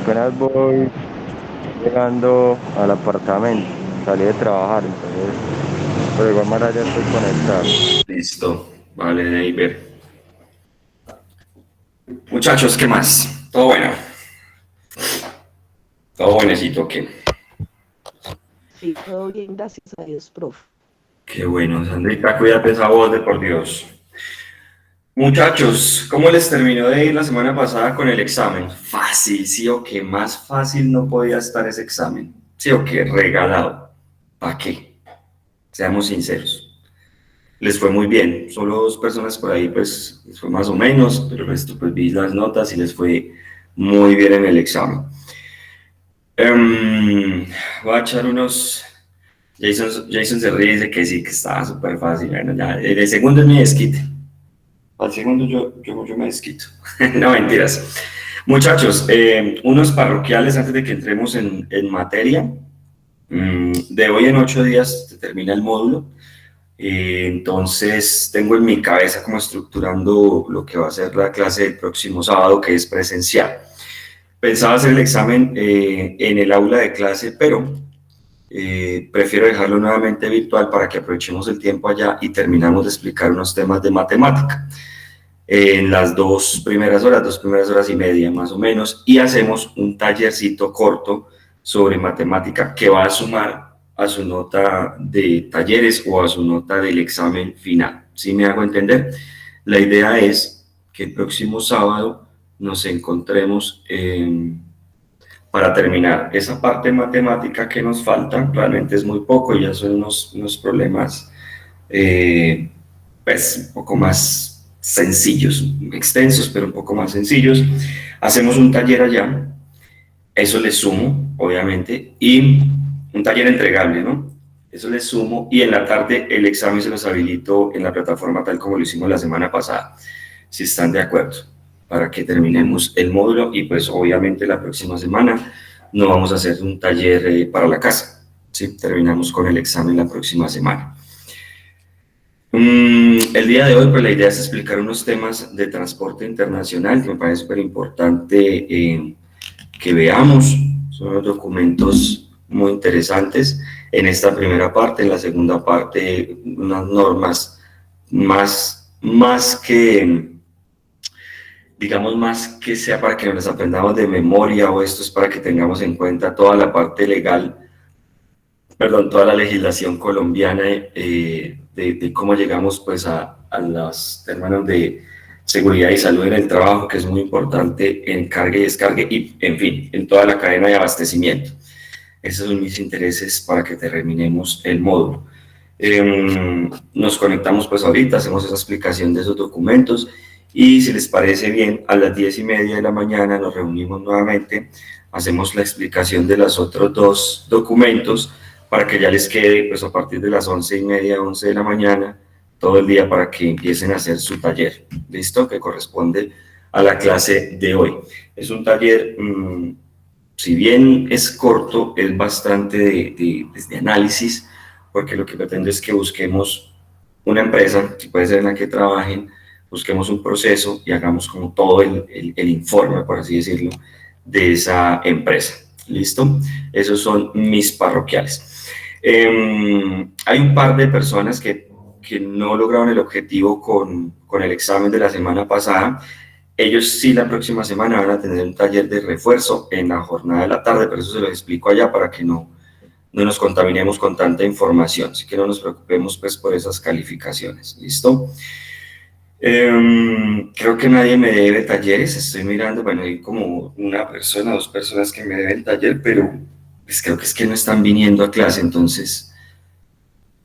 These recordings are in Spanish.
Apenas voy llegando al apartamento, salí de trabajar, entonces, pero de igual manera ya estoy conectado. Listo, vale, David. Muchachos, ¿qué más? Todo bueno, todo buenecito, ¿qué? Sí, todo bien, gracias a Dios, profe. Qué bueno, Sandrita, cuídate esa voz de por Dios. Muchachos, ¿cómo les terminó de ir la semana pasada con el examen? Fácil, sí o qué, más fácil no podía estar ese examen. Sí o qué, regalado. ¿Para qué? Seamos sinceros. Les fue muy bien, solo dos personas por ahí, pues les fue más o menos, pero el resto pues vi las notas y les fue muy bien en el examen. Voy a echar unos. Jason se ríe y dice que sí, que estaba súper fácil. Bueno, ya, el segundo es mi desquite. Al segundo yo me desquito. No, mentiras. Muchachos, unos parroquiales antes de que entremos en materia. De hoy en 8 días se termina el módulo. Entonces tengo en mi cabeza como estructurando lo que va a ser la clase del próximo sábado, que es presencial. Pensaba hacer el examen en el aula de clase, pero prefiero dejarlo nuevamente virtual para que aprovechemos el tiempo allá y terminamos de explicar unos temas de matemática en las 2 primeras horas y media más o menos, y hacemos un tallercito corto sobre matemática que va a sumar a su nota de talleres o a su nota del examen final. ¿Sí me hago entender? La idea es que el próximo sábado nos encontremos para terminar esa parte matemática que nos falta. Realmente es muy poco, ya son unos problemas eh, pues un poco más sencillos, extensos, pero un poco más sencillos. Hacemos un taller allá, eso le sumo, obviamente, y un taller entregable, ¿no? Eso le sumo y en la tarde el examen se los habilito en la plataforma tal como lo hicimos la semana pasada, si están de acuerdo, para que terminemos el módulo y pues obviamente la próxima semana no vamos a hacer un taller para la casa, ¿sí? Terminamos con el examen la próxima semana. El día de hoy, pues la idea es explicar unos temas de transporte internacional que me parece súper importante que veamos. Son unos documentos muy interesantes en esta primera parte. En la segunda parte, unas normas más que, digamos, más que sea para que nos las aprendamos de memoria o esto es para que tengamos en cuenta toda la parte legal, perdón, toda la legislación colombiana de cómo llegamos pues a los términos de seguridad y salud en el trabajo, que es muy importante en carga y descarga y, en fin, en toda la cadena de abastecimiento. Esos son mis intereses para que terminemos el módulo. Nos conectamos pues ahorita, hacemos esa explicación de esos documentos y si les parece bien, a las 10:30 de la mañana nos reunimos nuevamente, hacemos la explicación de los otros dos documentos para que ya les quede pues a partir de las 11:30, 11 de la mañana, todo el día para que empiecen a hacer su taller, ¿listo? Que corresponde a la clase de hoy. Es un taller si bien es corto, es bastante de análisis, porque lo que pretendo es que busquemos una empresa, que puede ser en la que trabajen, busquemos un proceso y hagamos como todo el informe, por así decirlo, de esa empresa. ¿Listo? Esos son mis parroquiales. Hay un par de personas que no lograron el objetivo con el examen de la semana pasada. Ellos sí la próxima semana van a tener un taller de refuerzo en la jornada de la tarde, pero eso se lo explico allá para que no nos contaminemos con tanta información, así que no nos preocupemos pues por esas calificaciones, ¿listo? Creo que nadie me debe talleres, estoy mirando, bueno, hay como una persona, dos personas que me deben taller, pero pues creo que es que no están viniendo a clase, entonces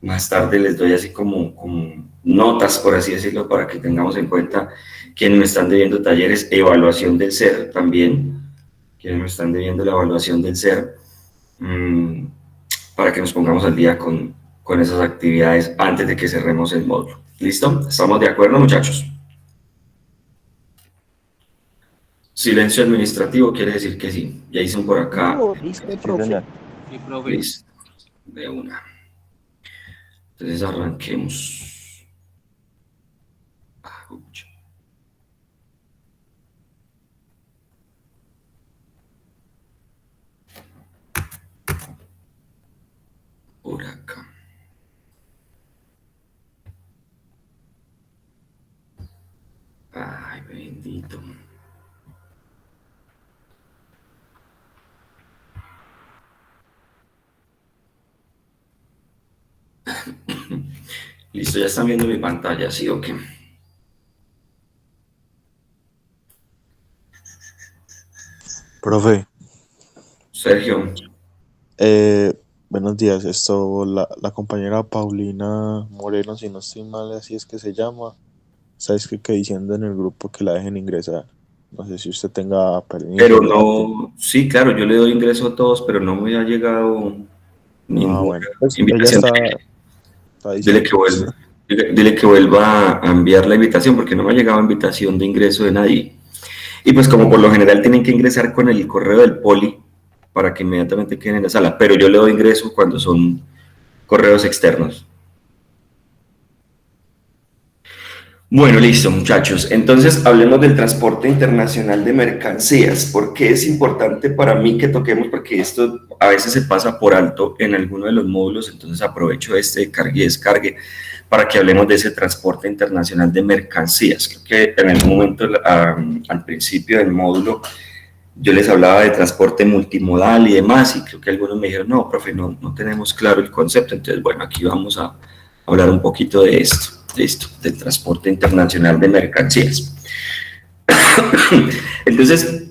más tarde les doy así como notas, por así decirlo, para que tengamos en cuenta quienes me están debiendo talleres, evaluación del ser también, quienes me están debiendo la evaluación del ser, mmm, para que nos pongamos al día con esas actividades antes de que cerremos el módulo. ¿Listo? ¿Estamos de acuerdo, muchachos? Silencio administrativo quiere decir que sí. Ya hice por acá. No, listo, Sí, profe. señor. Sí, profe. Listo. De una. Entonces arranquemos. Ah, Bendito. Listo, ya están viendo mi pantalla, ¿sí o qué? Profe, Sergio, buenos días. La compañera Paulina Moreno, si no estoy mal, así es que se llama. ¿Sabes qué diciendo en el grupo que la dejen ingresar? No sé si usted tenga permiso pero o le da tiempo. no, sí, claro, yo le doy ingreso a todos, pero no me ha llegado Ah, ninguna bueno, pues ella invitación. está Dile diciendo, que pues. vuelva, dile que vuelva a enviar la invitación, porque no me ha llegado invitación de ingreso de nadie. Y pues como por lo general tienen que ingresar con el correo del poli para que inmediatamente queden en la sala, pero yo le doy ingreso cuando son correos externos. Bueno, listo, muchachos. Entonces, hablemos del transporte internacional de mercancías. ¿Por qué es importante para mí que toquemos? Porque esto a veces se pasa por alto en alguno de los módulos, entonces aprovecho este cargue y descargue para que hablemos de ese transporte internacional de mercancías. Creo que en algún momento, al principio del módulo, yo les hablaba de transporte multimodal y demás, y creo que algunos me dijeron, no, profe, no tenemos claro el concepto. Entonces, bueno, aquí vamos a hablar un poquito de esto. Listo, del transporte internacional de mercancías. Entonces,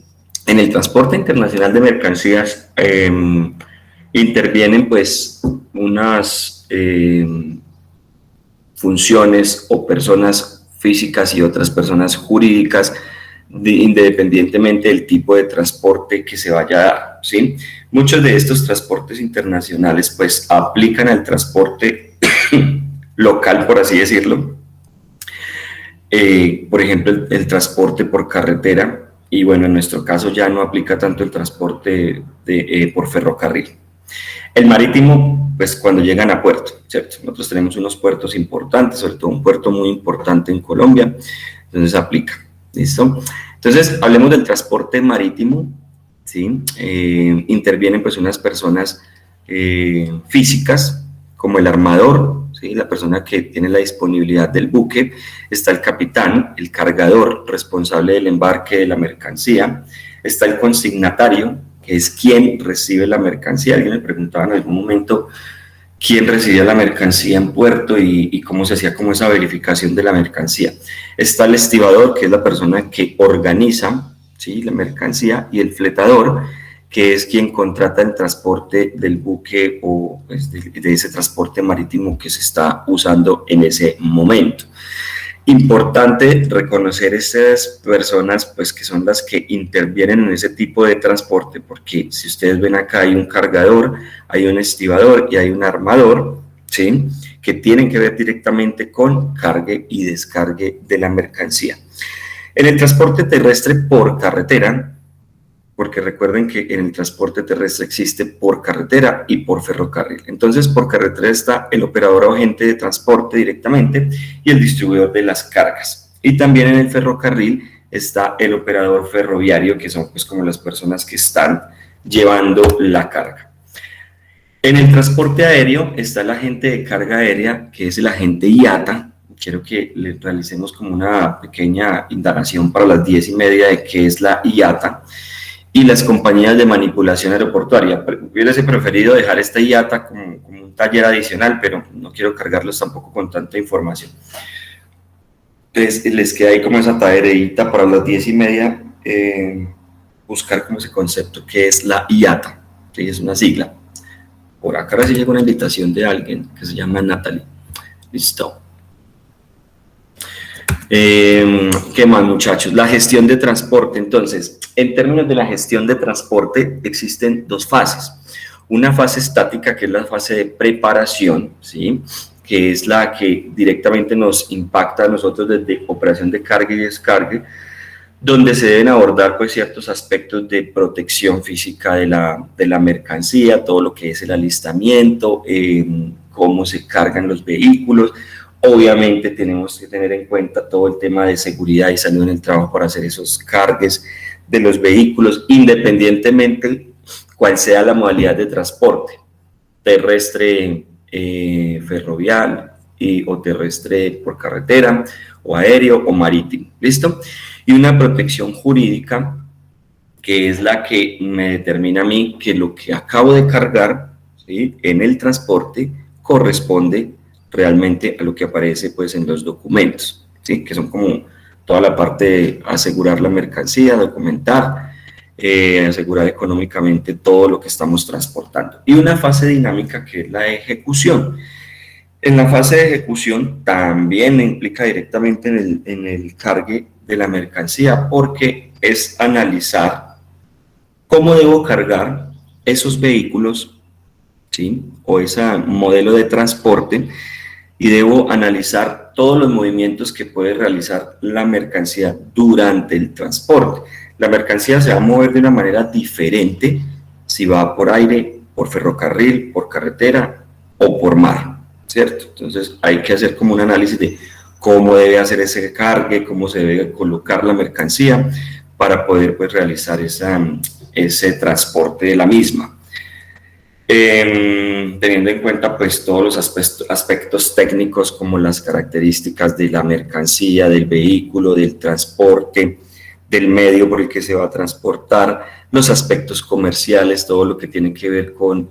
en el transporte internacional de mercancías intervienen pues unas funciones o personas físicas y otras personas jurídicas independientemente del tipo de transporte que se vaya a dar, ¿sí? Muchos de estos transportes internacionales pues aplican al transporte local, por así decirlo. Por ejemplo, el transporte por carretera, y bueno, en nuestro caso ya no aplica tanto el transporte por ferrocarril. El marítimo, pues cuando llegan a puerto, ¿cierto? Nosotros tenemos unos puertos importantes, sobre todo un puerto muy importante en Colombia, entonces aplica, ¿listo? Entonces, hablemos del transporte marítimo, ¿sí? Intervienen pues unas personas físicas, como el armador, ¿sí? La persona que tiene la disponibilidad del buque, está el capitán, el cargador responsable del embarque de la mercancía, está el consignatario, que es quien recibe la mercancía. Alguien me preguntaba en algún momento quién recibía la mercancía en puerto y cómo se hacía como esa verificación de la mercancía. Está el estibador, que es la persona que organiza, ¿sí?, la mercancía, y el fletador, que es quien contrata el transporte del buque o pues, de ese transporte marítimo que se está usando en ese momento. Importante reconocer estas personas, pues que son las que intervienen en ese tipo de transporte, porque si ustedes ven acá hay un cargador, hay un estibador y hay un armador, ¿sí?, que tienen que ver directamente con cargue y descargue de la mercancía. En el transporte terrestre por carretera, porque recuerden que en el transporte terrestre existe por carretera y por ferrocarril. Entonces, por carretera está el operador o agente de transporte directamente y el distribuidor de las cargas. Y también en el ferrocarril está el operador ferroviario, que son pues como las personas que están llevando la carga. En el transporte aéreo está el agente de carga aérea, que es el agente IATA. Quiero que le realicemos como una pequeña indagación para las 10:30 de qué es la IATA. Y las compañías de manipulación aeroportuaria. Hubiese preferido dejar esta IATA como un taller adicional, pero no quiero cargarlos tampoco con tanta información. Entonces, les queda ahí como esa tareita para las 10:30, buscar como ese concepto que es la IATA, que es una sigla. Por acá ahora sí llegó una invitación de alguien que se llama Natalie. Listo. ¿Qué más, muchachos? La gestión de transporte. Entonces, en términos de la gestión de transporte, existen dos fases. Una fase estática, que es la fase de preparación, ¿sí?, que es la que directamente nos impacta a nosotros desde operación de carga y descarga, donde se deben abordar pues, ciertos aspectos de protección física de la mercancía, todo lo que es el alistamiento, cómo se cargan los vehículos. Obviamente tenemos que tener en cuenta todo el tema de seguridad y salud en el trabajo para hacer esos cargues de los vehículos, independientemente cuál sea la modalidad de transporte, terrestre, ferroviario o terrestre por carretera, o aéreo o marítimo. ¿Listo? y una protección jurídica que es la que me determina a mí que lo que acabo de cargar, ¿sí?, en el transporte corresponde realmente a lo que aparece pues en los documentos, ¿sí?, que son como toda la parte de asegurar la mercancía, documentar, asegurar económicamente todo lo que estamos transportando. Y una fase dinámica que es la de ejecución. En la fase de ejecución también implica directamente en el cargue de la mercancía, porque es analizar cómo debo cargar esos vehículos, ¿sí?, o ese modelo de transporte, y debo analizar todos los movimientos que puede realizar la mercancía durante el transporte. La mercancía se va a mover de una manera diferente si va por aire, por ferrocarril, por carretera o por mar, ¿cierto? Entonces hay que hacer como un análisis de cómo debe hacer ese cargue, cómo se debe colocar la mercancía para poder pues realizar ese transporte de la misma. Teniendo en cuenta pues todos los aspectos técnicos, como las características de la mercancía, del vehículo, del transporte, del medio por el que se va a transportar, los aspectos comerciales, todo lo que tiene que ver con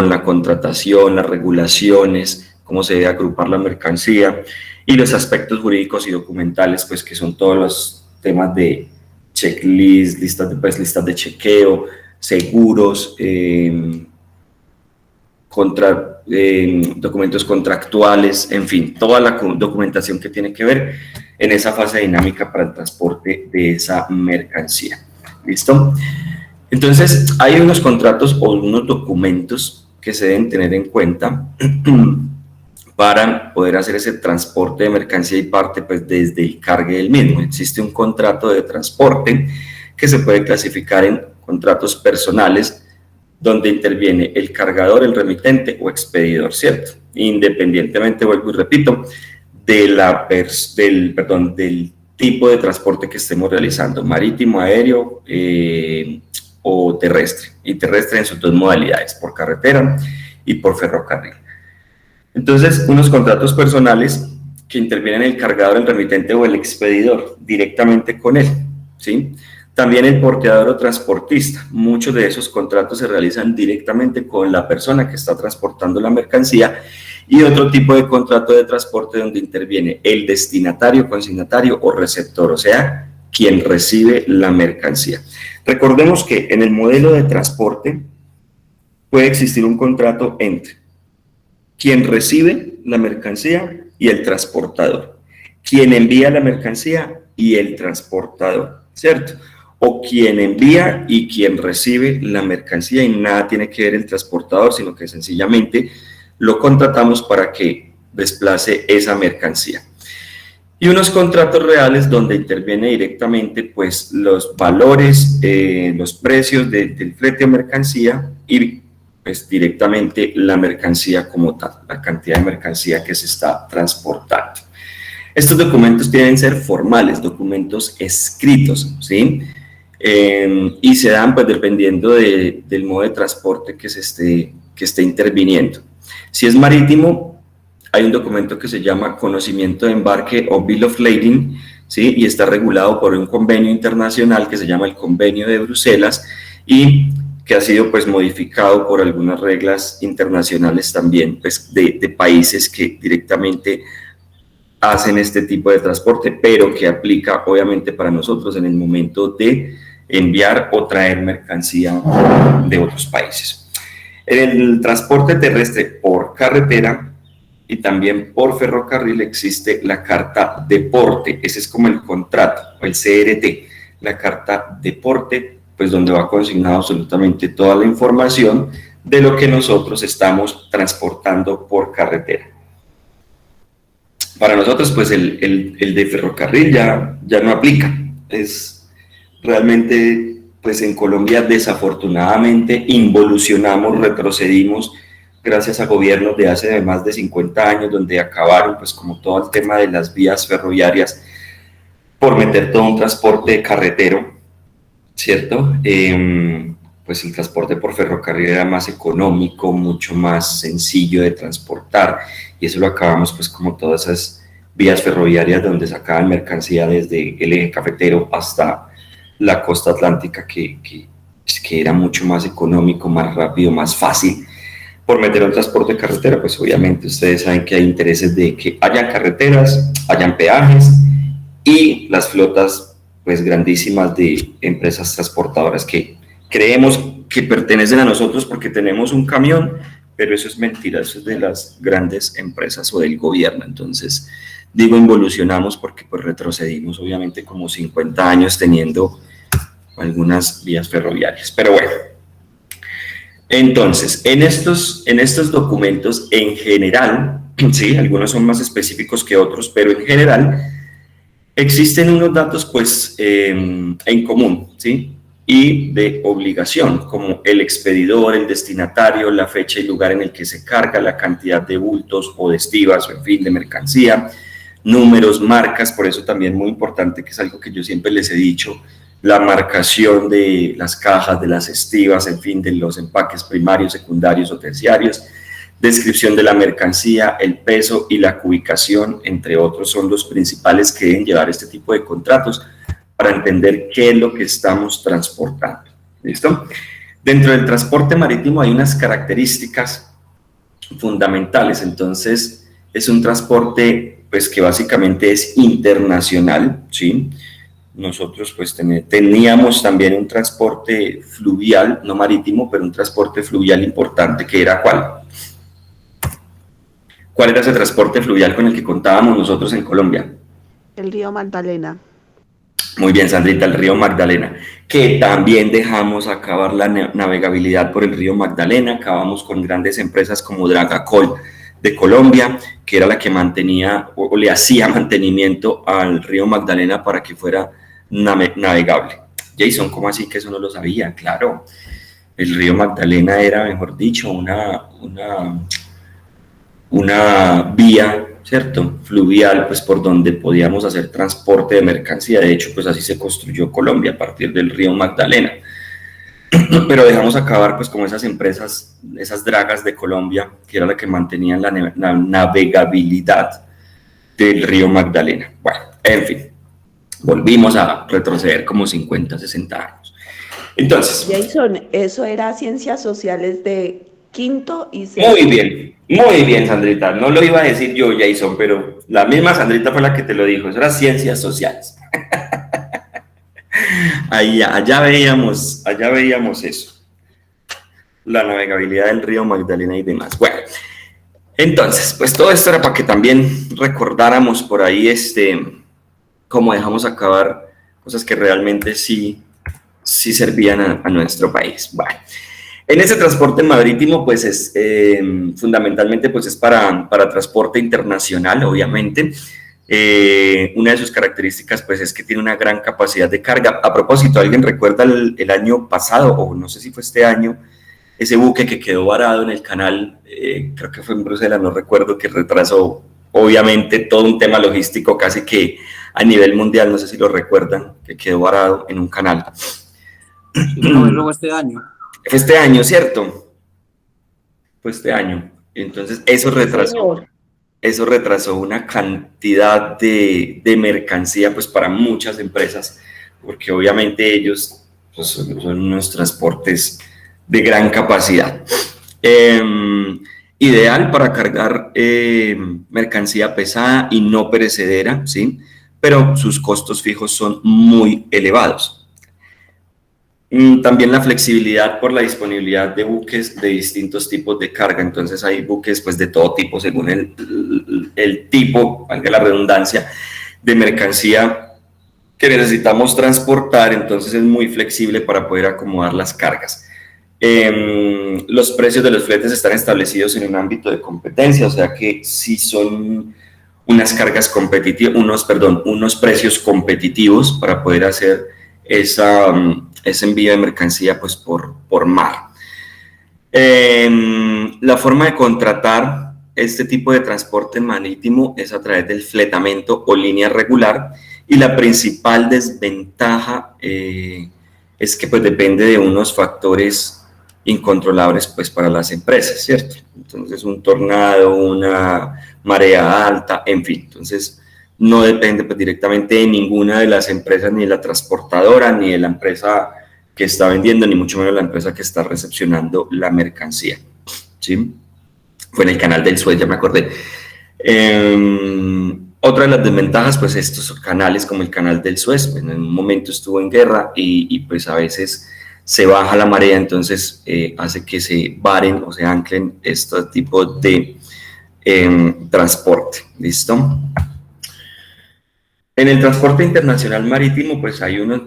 la contratación, las regulaciones, cómo se debe agrupar la mercancía, y los aspectos jurídicos y documentales, pues que son todos los temas de checklist, listas de chequeo, seguros, documentos contractuales, en fin, toda la documentación que tiene que ver en esa fase dinámica para el transporte de esa mercancía. ¿Listo? Entonces, hay unos contratos o unos documentos que se deben tener en cuenta para poder hacer ese transporte de mercancía y parte pues desde el cargue del mismo. Existe un contrato de transporte que se puede clasificar en contratos personales, donde interviene el cargador, el remitente o expedidor, ¿cierto? Independientemente, vuelvo y repito, del tipo de transporte que estemos realizando, marítimo, aéreo o terrestre, y terrestre en sus dos modalidades, por carretera y por ferrocarril. Entonces, unos contratos personales que intervienen el cargador, el remitente o el expedidor directamente con él, ¿sí? También el porteador o transportista. Muchos de esos contratos se realizan directamente con la persona que está transportando la mercancía, y otro tipo de contrato de transporte donde interviene el destinatario, consignatario o receptor, o sea, quien recibe la mercancía. Recordemos que en el modelo de transporte puede existir un contrato entre quien recibe la mercancía y el transportador, quien envía la mercancía y el transportador, ¿cierto? O quien envía y quien recibe la mercancía, y nada tiene que ver el transportador, sino que sencillamente lo contratamos para que desplace esa mercancía. Y unos contratos reales donde interviene directamente pues los valores, los precios del flete de mercancía, y pues directamente la mercancía como tal, la cantidad de mercancía que se está transportando. Estos documentos deben ser formales, documentos escritos, ¿sí? Y se dan pues dependiendo del modo de transporte que esté interviniendo. Si es marítimo, hay un documento que se llama conocimiento de embarque o Bill of Lading, ¿sí? Y está regulado por un convenio internacional que se llama el Convenio de Bruselas, y que ha sido pues modificado por algunas reglas internacionales también pues de países que directamente hacen este tipo de transporte, pero que aplica obviamente para nosotros en el momento de enviar o traer mercancía de otros países. En el transporte terrestre por carretera y también por ferrocarril existe la carta de porte. Ese es como el contrato, o el CRT, la carta de porte, pues donde va consignado absolutamente toda la información de lo que nosotros estamos transportando por carretera. Para nosotros, pues el de ferrocarril ya no aplica. Es realmente, pues en Colombia desafortunadamente involucionamos, retrocedimos gracias a gobiernos de hace más de 50 años, donde acabaron pues como todo el tema de las vías ferroviarias por meter todo un transporte carretero, ¿cierto? Pues el transporte por ferrocarril era más económico, mucho más sencillo de transportar, y eso lo acabamos pues como todas esas vías ferroviarias donde sacaban mercancía desde el eje cafetero hasta la costa atlántica, que era mucho más económico, más rápido, más fácil. Por meter un transporte de carretera, pues obviamente ustedes saben que hay intereses de que hayan carreteras, hayan peajes y las flotas pues grandísimas de empresas transportadoras que creemos que pertenecen a nosotros porque tenemos un camión, pero eso es mentira, eso es de las grandes empresas o del gobierno. Entonces digo involucionamos porque pues retrocedimos obviamente como 50 años teniendo algunas vías ferroviarias, pero bueno. Entonces, en estos documentos, en general, sí, algunos son más específicos que otros, pero en general existen unos datos, pues, en común, ¿sí? Y de obligación, como el expedidor, el destinatario, la fecha y lugar en el que se carga, la cantidad de bultos o de estivas, o en fin, de mercancía, números, marcas, por eso también muy importante, que es algo que yo siempre les he dicho, la marcación de las cajas, de las estivas, en fin, de los empaques primarios, secundarios o terciarios, descripción de la mercancía, el peso y la ubicación, entre otros, son los principales que deben llevar este tipo de contratos para entender qué es lo que estamos transportando. ¿Listo? Dentro del transporte marítimo hay unas características fundamentales, entonces es un transporte pues que básicamente es internacional, ¿sí? Nosotros pues teníamos también un transporte fluvial, no marítimo, pero un transporte fluvial importante, que era ¿cuál? ¿Cuál era ese transporte fluvial con el que contábamos nosotros en Colombia? El río Magdalena. Muy bien, Sandrita, el río Magdalena, que también dejamos acabar la navegabilidad por el río Magdalena, acabamos con grandes empresas como Dragacol de Colombia, que era la que mantenía o le hacía mantenimiento al río Magdalena para que fuera navegable. Jason, ¿cómo así que eso no lo sabía? Claro, el río Magdalena era, mejor dicho, una vía, ¿cierto?, fluvial, pues por donde podíamos hacer transporte de mercancía. De hecho, pues así se construyó Colombia a partir del río Magdalena. Pero dejamos acabar pues como esas empresas, esas dragas de Colombia, que era la que mantenían la navegabilidad del río Magdalena. Bueno, en fin, volvimos a retroceder como 50, 60 años. Entonces, Jason, eso era ciencias sociales de quinto y sexto. muy bien, Sandrita. No lo iba a decir yo, Jason, pero la misma Sandrita fue la que te lo dijo. Eso era ciencias sociales. Allá veíamos eso, la navegabilidad del río Magdalena y demás. Bueno, entonces, pues todo esto era para que también recordáramos por ahí cómo dejamos acabar cosas que realmente sí servían a nuestro país. Bueno, en ese transporte marítimo, pues es fundamentalmente pues es para transporte internacional, obviamente. Una de sus características pues es que tiene una gran capacidad de carga. A propósito, ¿alguien recuerda el año pasado, o no sé si fue este año, ese buque que quedó varado en el canal, creo que fue en Bruselas, no recuerdo, que retrasó obviamente todo un tema logístico casi que a nivel mundial, no sé si lo recuerdan, que quedó varado en un canal? No, luego este año. Fue este año, ¿cierto? Fue este año. Entonces eso retrasó una cantidad de mercancía pues para muchas empresas, porque obviamente ellos pues, son unos transportes de gran capacidad. Ideal para cargar mercancía pesada y no perecedera, ¿sí? Pero sus costos fijos son muy elevados. También la flexibilidad por la disponibilidad de buques de distintos tipos de carga. Entonces hay buques pues de todo tipo según el tipo, valga la redundancia, de mercancía que necesitamos transportar. Entonces es muy flexible para poder acomodar las cargas. Los precios de los fletes están establecidos en un ámbito de competencia, o sea que sí son unas cargas competitivas, unos precios competitivos para poder hacer ese envío de mercancía pues por mar. La forma de contratar este tipo de transporte marítimo es a través del fletamento o línea regular, y la principal desventaja es que pues depende de unos factores incontrolables pues para las empresas, ¿cierto? Entonces un tornado, una marea alta, en fin, entonces no depende pues, directamente de ninguna de las empresas, ni de la transportadora, ni de la empresa que está vendiendo, ni mucho menos la empresa que está recepcionando la mercancía, ¿sí? Fue en el canal del Suez, ya me acordé. Otra de las desventajas, pues estos canales como el canal del Suez, en un momento estuvo en guerra y pues a veces se baja la marea, entonces hace que se varen o se anclen estos tipos de transporte, ¿listo? En el transporte internacional marítimo, pues hay unos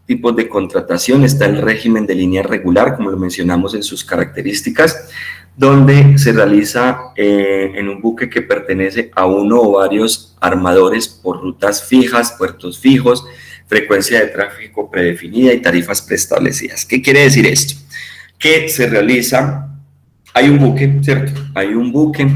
tipos de contratación, está el régimen de línea regular, como lo mencionamos en sus características, donde se realiza en un buque que pertenece a uno o varios armadores por rutas fijas, puertos fijos, frecuencia de tráfico predefinida y tarifas preestablecidas. ¿Qué quiere decir esto? Que se realiza, hay un buque, ¿cierto? Hay un buque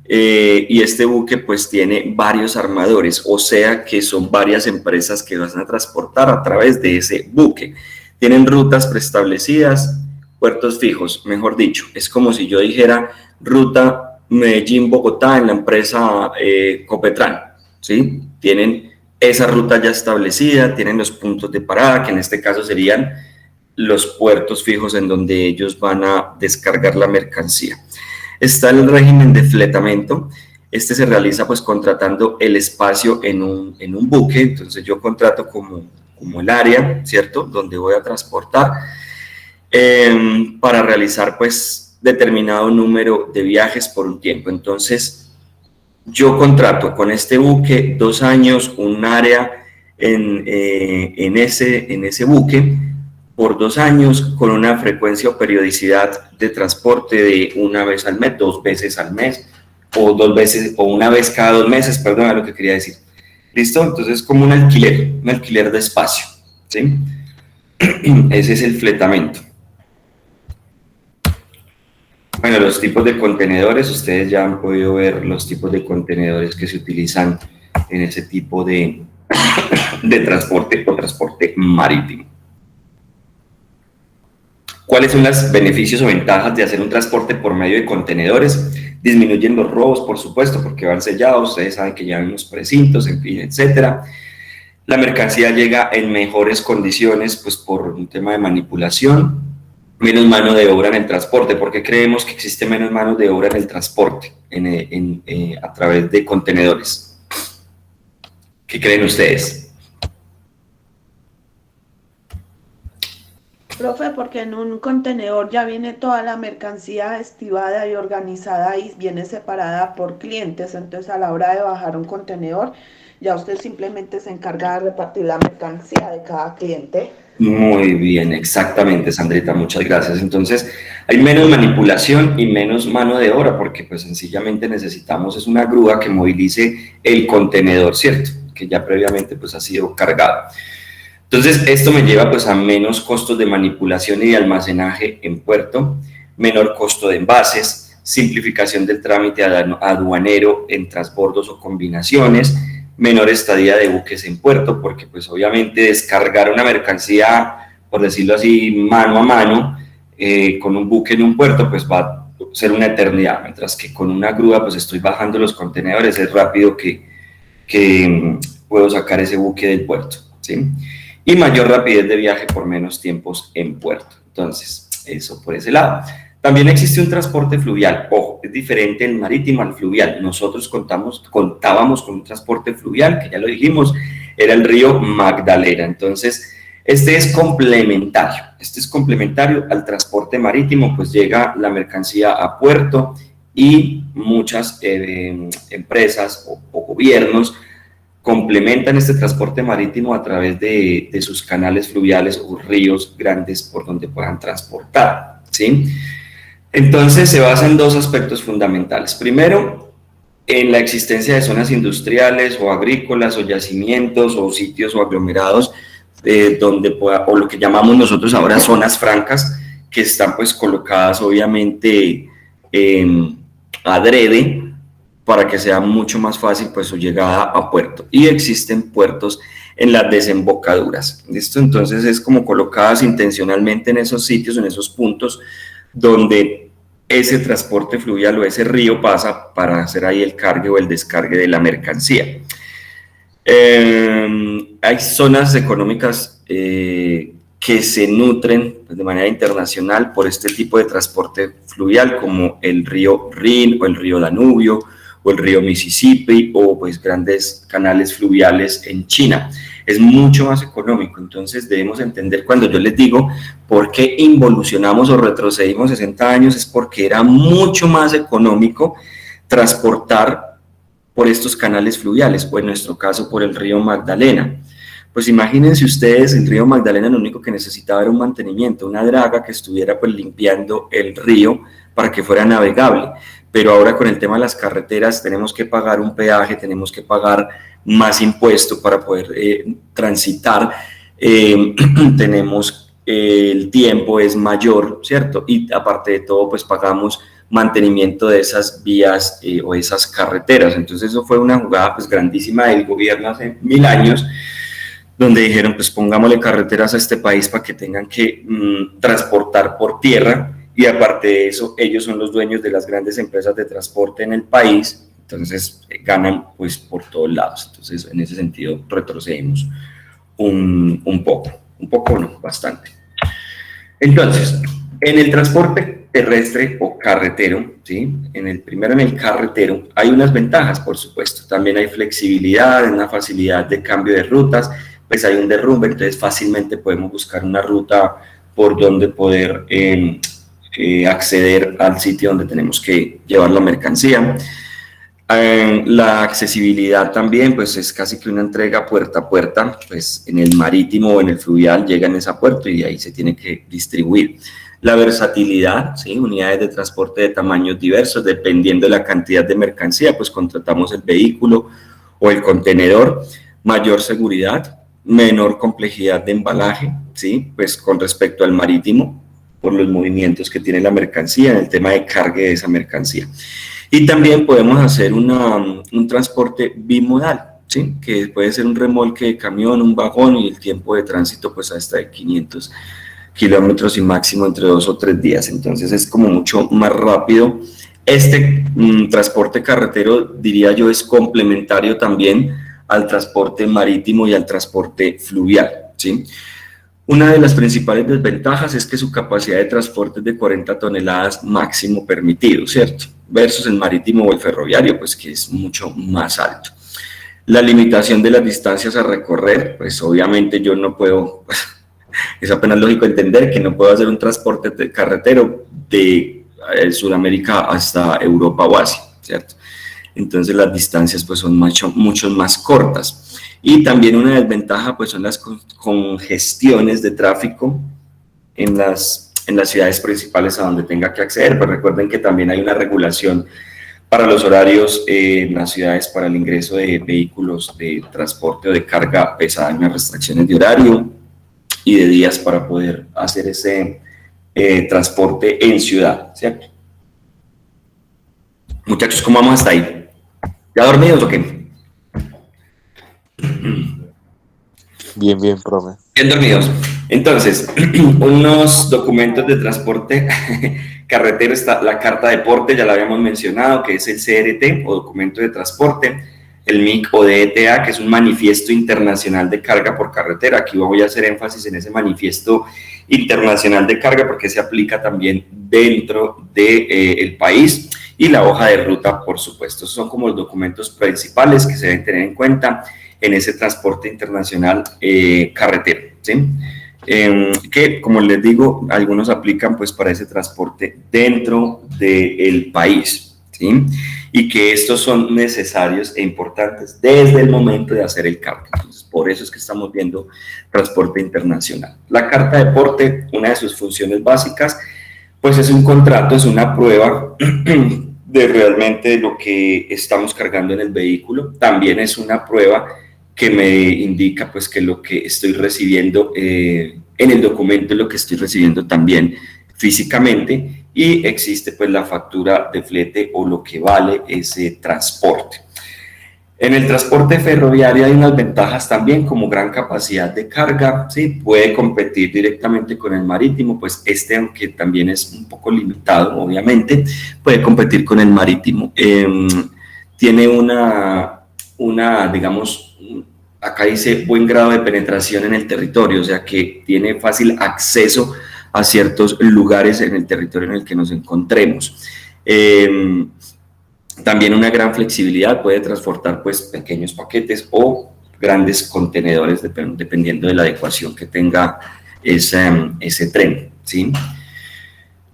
y este buque pues tiene varios armadores, o sea que son varias empresas que van a transportar a través de ese buque. Tienen rutas preestablecidas, puertos fijos, mejor dicho. Es como si yo dijera ruta Medellín-Bogotá en la empresa Copetran, ¿sí? Tienen esa ruta ya establecida, tienen los puntos de parada, que en este caso serían los puertos fijos en donde ellos van a descargar la mercancía. Está el régimen de fletamento. Este se realiza pues contratando el espacio en un buque. Entonces yo contrato como el área, ¿cierto?, donde voy a transportar para realizar pues determinado número de viajes por un tiempo. Entonces yo contrato con este buque 2 años, un área en ese buque por 2 años con una frecuencia o periodicidad de transporte de 1 vez al mes, 2 veces al mes o 2 veces o 1 vez cada 2 meses, perdón, es lo que quería decir. ¿Listo? Entonces es como un alquiler de espacio, ¿sí? Ese es el fletamento. Bueno, los tipos de contenedores, ustedes ya han podido ver los tipos de contenedores que se utilizan en ese tipo de transporte o transporte marítimo. ¿Cuáles son los beneficios o ventajas de hacer un transporte por medio de contenedores? Disminuyen los robos, por supuesto, porque van sellados, ustedes saben que llevan unos precintos, en fin, etcétera. La mercancía llega en mejores condiciones, pues por un tema de manipulación. Menos mano de obra en el transporte. ¿Por qué creemos que existe menos mano de obra en el transporte a través de contenedores? ¿Qué creen ustedes? Profe, porque en un contenedor ya viene toda la mercancía estibada y organizada y viene separada por clientes, entonces a la hora de bajar un contenedor, ya usted simplemente se encarga de repartir la mercancía de cada cliente. Muy bien, exactamente, Sandrita, muchas gracias. Entonces, hay menos manipulación y menos mano de obra, porque pues sencillamente necesitamos es una grúa que movilice el contenedor, ¿cierto? Que ya previamente pues ha sido cargado. Entonces, esto me lleva pues a menos costos de manipulación y de almacenaje en puerto, menor costo de envases, simplificación del trámite aduanero en transbordos o combinaciones, menor estadía de buques en puerto, porque pues obviamente descargar una mercancía, por decirlo así, mano a mano, con un buque en un puerto, pues va a ser una eternidad, mientras que con una grúa pues estoy bajando los contenedores, es rápido que puedo sacar ese buque del puerto, ¿sí? Y mayor rapidez de viaje por menos tiempos en puerto. Entonces, eso por ese lado. También existe un transporte fluvial. Ojo, es diferente el marítimo al fluvial. Nosotros contábamos con un transporte fluvial, que ya lo dijimos, era el río Magdalena. Entonces, este es complementario. Este es complementario al transporte marítimo, pues llega la mercancía a puerto y muchas empresas o gobiernos complementan este transporte marítimo a través de sus canales fluviales o ríos grandes por donde puedan transportar, ¿sí? Entonces se basa en 2 aspectos fundamentales. Primero, en la existencia de zonas industriales o agrícolas o yacimientos o sitios o aglomerados donde o lo que llamamos nosotros ahora zonas francas, que están pues colocadas obviamente adrede para que sea mucho más fácil pues su llegada a puerto. Y existen puertos en las desembocaduras, ¿listo? Entonces es como colocadas intencionalmente en esos sitios, en esos puntos donde ese transporte fluvial o ese río pasa para hacer ahí el cargue o el descargue de la mercancía. Hay zonas económicas que se nutren pues, de manera internacional por este tipo de transporte fluvial, como el río Rin o el río Danubio o el río Mississippi o pues grandes canales fluviales en China. Es mucho más económico, entonces debemos entender cuando yo les digo por qué involucionamos o retrocedimos 60 años, es porque era mucho más económico transportar por estos canales fluviales, o en nuestro caso por el río Magdalena. Pues imagínense ustedes, el río Magdalena lo único que necesitaba era un mantenimiento, una draga que estuviera pues limpiando el río para que fuera navegable, pero ahora con el tema de las carreteras tenemos que pagar un peaje, tenemos que pagar más impuesto para poder transitar, tenemos el tiempo es mayor, ¿cierto? Y aparte de todo pues pagamos mantenimiento de esas vías o esas carreteras. Entonces eso fue una jugada pues grandísima del gobierno hace 1000 años, donde dijeron pues pongámosle carreteras a este país para que tengan que transportar por tierra, y aparte de eso ellos son los dueños de las grandes empresas de transporte en el país, entonces ganan pues por todos lados. Entonces en ese sentido retrocedemos un poco no, bastante. Entonces, en el transporte terrestre o carretero, ¿sí? En el carretero hay unas ventajas, por supuesto. También hay flexibilidad, una facilidad de cambio de rutas, pues hay un derrumbe, entonces fácilmente podemos buscar una ruta por donde poder acceder al sitio donde tenemos que llevar la mercancía. La accesibilidad también, pues es casi que una entrega puerta a puerta, pues en el marítimo o en el fluvial llegan a esa puerta y de ahí se tiene que distribuir. La versatilidad, ¿sí? Unidades de transporte de tamaños diversos, dependiendo de la cantidad de mercancía, pues contratamos el vehículo o el contenedor. Mayor seguridad, menor complejidad de embalaje, ¿sí? Pues con respecto al marítimo, por los movimientos que tiene la mercancía en el tema de carga de esa mercancía. Y también podemos hacer un transporte bimodal, ¿sí? Que puede ser un remolque de camión, un vagón, y el tiempo de tránsito pues hasta de 500 kilómetros y máximo entre 2 o 3 días. Entonces es como mucho más rápido. Este transporte carretero, diría yo, es complementario también al transporte marítimo y al transporte fluvial, ¿sí? Una de las principales desventajas es que su capacidad de transporte es de 40 toneladas máximo permitido, ¿cierto? Versus el marítimo o el ferroviario, pues que es mucho más alto. La limitación de las distancias a recorrer, pues obviamente yo no puedo, es apenas lógico entender que no puedo hacer un transporte carretero de Sudamérica hasta Europa o Asia, ¿cierto? Entonces las distancias pues son mucho más cortas. Y también una desventaja pues son las congestiones de tráfico en las ciudades principales a donde tenga que acceder. Pues recuerden que también hay una regulación para los horarios en las ciudades para el ingreso de vehículos de transporte o de carga pesada, hay unas restricciones de horario y de días para poder hacer ese transporte en ciudad, ¿cierto? Muchachos, ¿cómo vamos hasta ahí? ¿Ya dormidos o qué? Bien, bien, profe. Bien dormidos. Entonces, unos documentos de transporte carretero, está la carta de porte, ya la habíamos mencionado, que es el CRT o documento de transporte, el MIC o DETA, que es un manifiesto internacional de carga por carretera. Aquí voy a hacer énfasis en ese manifiesto internacional de carga porque se aplica también dentro del país, y la hoja de ruta, por supuesto. Esos son como los documentos principales que se deben tener en cuenta en ese transporte internacional carretero, ¿sí? Que, como les digo, algunos aplican pues para ese transporte dentro del país, ¿sí? Y que estos son necesarios e importantes desde el momento de hacer el cargo. Entonces, por eso es que estamos viendo transporte internacional. La carta de porte, una de sus funciones básicas, pues es un contrato, es una prueba de realmente lo que estamos cargando en el vehículo. También es una prueba que me indica pues que lo que estoy recibiendo en el documento es lo que estoy recibiendo también físicamente, y existe pues la factura de flete o lo que vale ese transporte. En el transporte ferroviario hay unas ventajas también, como gran capacidad de carga, ¿sí? Puede competir directamente con el marítimo, pues aunque también es un poco limitado, obviamente, puede competir con el marítimo. Tiene digamos, acá dice buen grado de penetración en el territorio, o sea que tiene fácil acceso a ciertos lugares en el territorio en el que nos encontremos. También una gran flexibilidad, puede transportar pues pequeños paquetes o grandes contenedores dependiendo de la adecuación que tenga ese tren, ¿sí?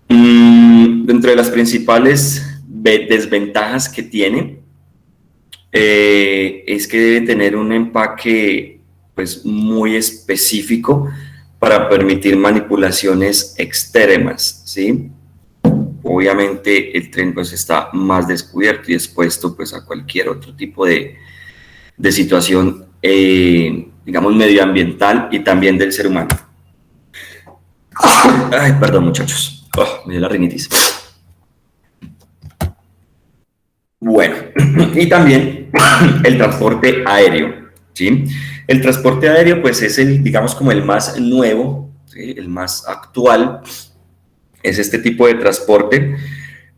Dentro de las principales desventajas que tiene es que debe tener un empaque pues muy específico para permitir manipulaciones extremas, ¿sí? Obviamente el tren pues está más descubierto y expuesto pues a cualquier otro tipo de situación, digamos, medioambiental y también del ser humano. Ay, perdón muchachos, me dio la rinitis. Bueno, y también el transporte aéreo, ¿sí? El transporte aéreo pues es el, digamos, como el más nuevo, ¿sí? El más actual. Es este tipo de transporte.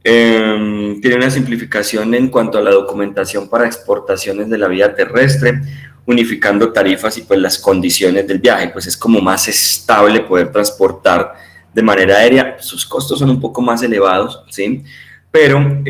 Tiene una simplificación en cuanto a la documentación para exportaciones de la vía terrestre, unificando tarifas y pues las condiciones del viaje, pues es como más estable poder transportar de manera aérea. Sus costos son un poco más elevados, ¿sí? Pero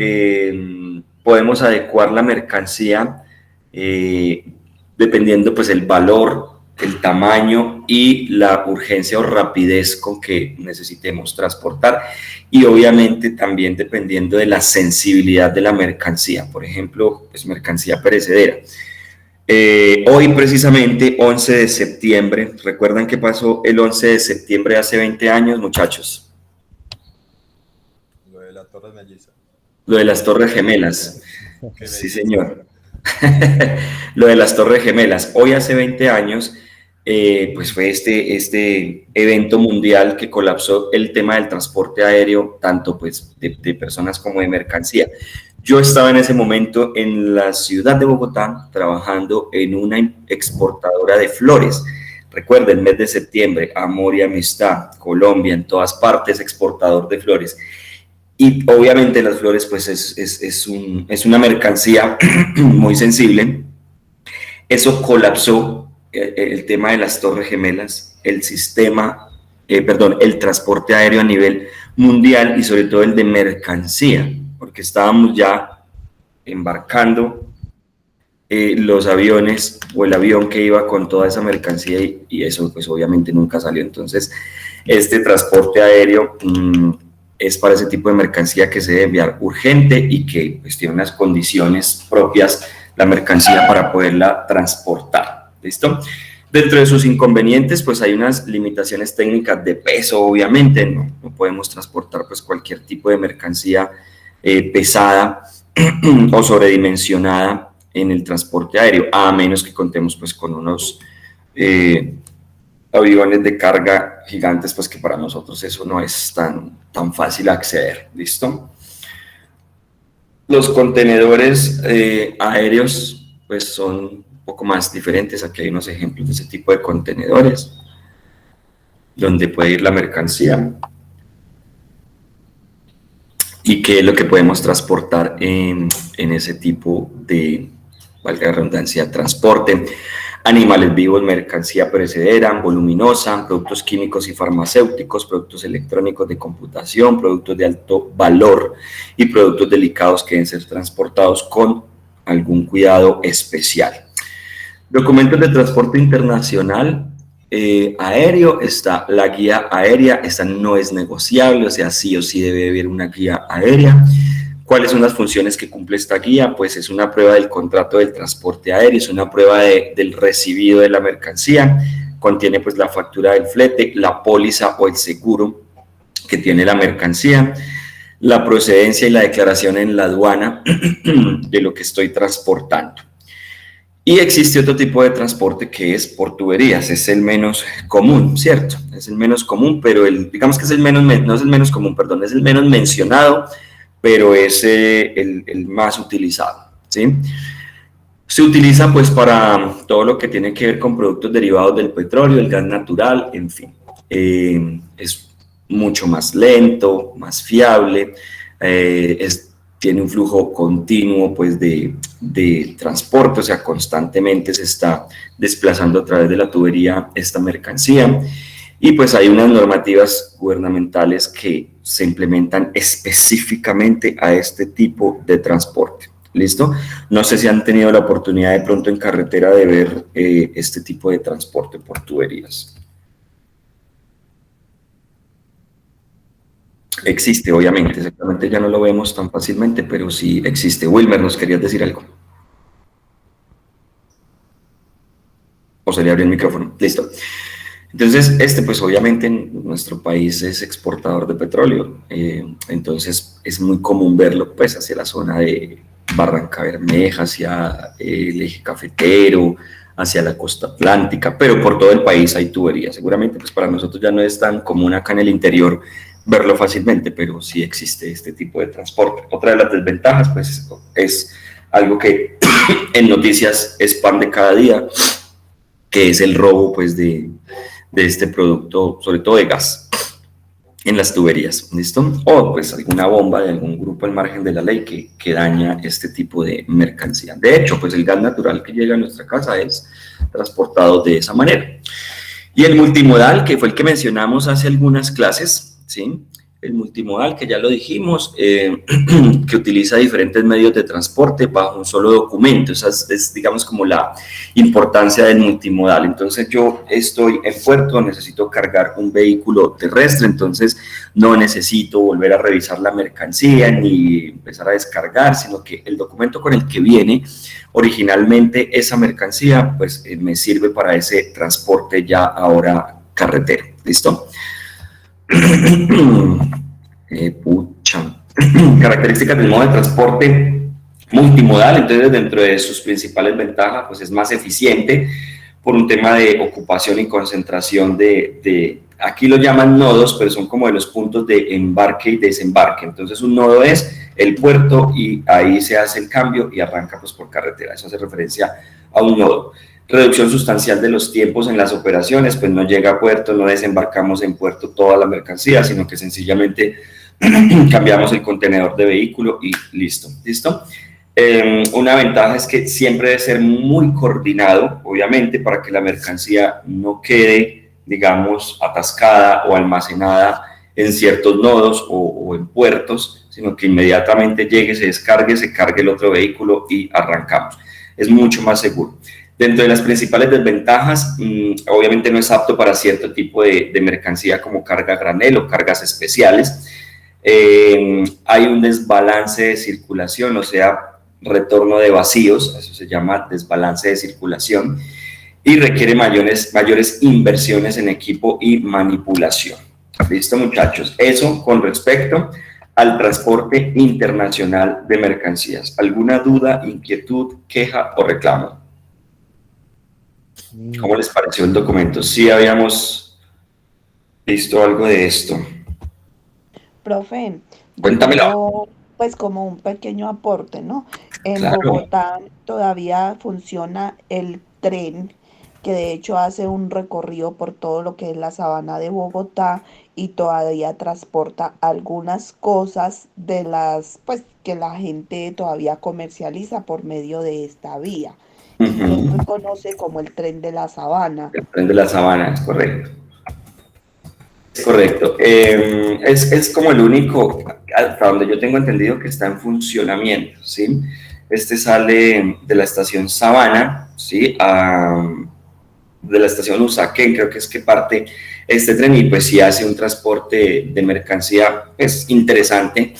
podemos adecuar la mercancía dependiendo pues el valor, el tamaño y la urgencia o rapidez con que necesitemos transportar, y obviamente también dependiendo de la sensibilidad de la mercancía. Por ejemplo, pues mercancía perecedera. Hoy precisamente 11 de septiembre, ¿recuerdan qué pasó el 11 de septiembre de hace 20 años, muchachos? Lo de la Torre Melliza. Lo de las Torres Gemelas. Sí, señor. Lo de las Torres Gemelas. Hoy hace 20 años, pues fue este evento mundial que colapsó el tema del transporte aéreo, tanto pues de personas como de mercancía. Yo estaba en ese momento en la ciudad de Bogotá trabajando en una exportadora de flores. Recuerden, mes de septiembre, amor y amistad, Colombia, en todas partes, exportador de flores. Y obviamente las flores pues es una mercancía muy sensible. Eso colapsó el tema de las Torres Gemelas, el sistema, el transporte aéreo a nivel mundial y sobre todo el de mercancía, porque estábamos ya embarcando los aviones o el avión que iba con toda esa mercancía y eso pues obviamente nunca salió. Entonces este transporte aéreo es para ese tipo de mercancía que se debe enviar urgente y que pues, tiene unas condiciones propias la mercancía para poderla transportar. ¿Listo? Dentro de sus inconvenientes, pues hay unas limitaciones técnicas de peso, obviamente, no podemos transportar pues cualquier tipo de mercancía pesada o sobredimensionada en el transporte aéreo, a menos que contemos pues con unos aviones de carga gigantes, pues que para nosotros eso no es tan fácil acceder. ¿Listo? Los contenedores aéreos pues son un poco más diferentes. Aquí hay unos ejemplos de ese tipo de contenedores donde puede ir la mercancía y qué es lo que podemos transportar en ese tipo de, valga la redundancia, transporte. Animales vivos, mercancía perecedera, voluminosa, productos químicos y farmacéuticos, productos electrónicos de computación, productos de alto valor y productos delicados que deben ser transportados con algún cuidado especial. Documentos de transporte internacional aéreo, está la guía aérea, esta no es negociable, o sea, sí o sí debe haber una guía aérea. ¿Cuáles son las funciones que cumple esta guía? Pues es una prueba del contrato del transporte aéreo, es una prueba del recibido de la mercancía, contiene pues la factura del flete, la póliza o el seguro que tiene la mercancía, la procedencia y la declaración en la aduana de lo que estoy transportando. Y existe otro tipo de transporte que es por tuberías, es el menos común, ¿cierto? Es el menos común, pero digamos que es el menos, no es el menos común, perdón, es el menos mencionado, pero es el más utilizado, ¿sí? Se utiliza pues para todo lo que tiene que ver con productos derivados del petróleo, el gas natural, en fin. Es mucho más lento, más fiable, tiene un flujo continuo pues de transporte, o sea, constantemente se está desplazando a través de la tubería esta mercancía. Y pues hay unas normativas gubernamentales que se implementan específicamente a este tipo de transporte. ¿Listo? No sé si han tenido la oportunidad de pronto en carretera de ver este tipo de transporte por tuberías. Existe, obviamente, exactamente ya no lo vemos tan fácilmente, pero sí existe. Wilmer, ¿nos querías decir algo? O se le abrió el micrófono. Listo. Entonces, pues obviamente en nuestro país es exportador de petróleo, entonces es muy común verlo pues hacia la zona de Barranca Bermeja, hacia el eje cafetero, hacia la costa atlántica, pero por todo el país hay tuberías. Seguramente pues para nosotros ya no es tan común acá en el interior verlo fácilmente, pero sí existe este tipo de transporte. Otra de las desventajas pues es algo que en noticias es pan de cada día, que es el robo pues de este producto, sobre todo de gas, en las tuberías, ¿listo? O pues alguna bomba de algún grupo al margen de la ley que daña este tipo de mercancía. De hecho, pues el gas natural que llega a nuestra casa es transportado de esa manera. Y el multimodal, que fue el que mencionamos hace algunas clases, ¿sí? El multimodal, que ya lo dijimos, que utiliza diferentes medios de transporte bajo un solo documento. Esa es, digamos, como la importancia del multimodal. Entonces, yo estoy en puerto, necesito cargar un vehículo terrestre, entonces no necesito volver a revisar la mercancía ni empezar a descargar, sino que el documento con el que viene originalmente esa mercancía, pues me sirve para ese transporte ya ahora carretero. ¿Listo? Características del modo de transporte multimodal. Entonces, dentro de sus principales ventajas, pues es más eficiente por un tema de ocupación y concentración aquí lo llaman nodos, pero son como de los puntos de embarque y desembarque. Entonces, un nodo es el puerto y ahí se hace el cambio y arranca pues por carretera. Eso hace referencia a un nodo. Reducción sustancial de los tiempos en las operaciones, pues no llega a puerto, no desembarcamos en puerto toda la mercancía, sino que sencillamente cambiamos el contenedor de vehículo y listo. ¿Listo? Una ventaja es que siempre debe ser muy coordinado, obviamente, para que la mercancía no quede, digamos, atascada o almacenada en ciertos nodos o en puertos, sino que inmediatamente llegue, se descargue, se cargue el otro vehículo y arrancamos. Es mucho más seguro. Dentro de las principales desventajas, obviamente no es apto para cierto tipo de mercancía como carga a granel o cargas especiales. Hay un desbalance de circulación, o sea, retorno de vacíos, eso se llama desbalance de circulación, y requiere mayores inversiones en equipo y manipulación. ¿Listo, muchachos? Eso con respecto al transporte internacional de mercancías. ¿Alguna duda, inquietud, queja o reclamo? ¿Cómo les pareció el documento? Sí habíamos visto algo de esto. Profe, Cuéntamelo. yo, pues como un pequeño aporte, ¿no? En Claro. Bogotá todavía funciona el tren, que de hecho hace un recorrido por todo lo que es la sabana de Bogotá y todavía transporta algunas cosas de las, pues, que la gente todavía comercializa por medio de esta vía. Y se conoce como el tren de la sabana. El tren de la sabana, es correcto. Es correcto. Es como el único, hasta donde yo tengo entendido, que está en funcionamiento, ¿sí? Este sale de la estación Sabana, ¿sí? De la estación Usaquén, creo que es que parte este tren, y pues sí hace un transporte de mercancía pues interesante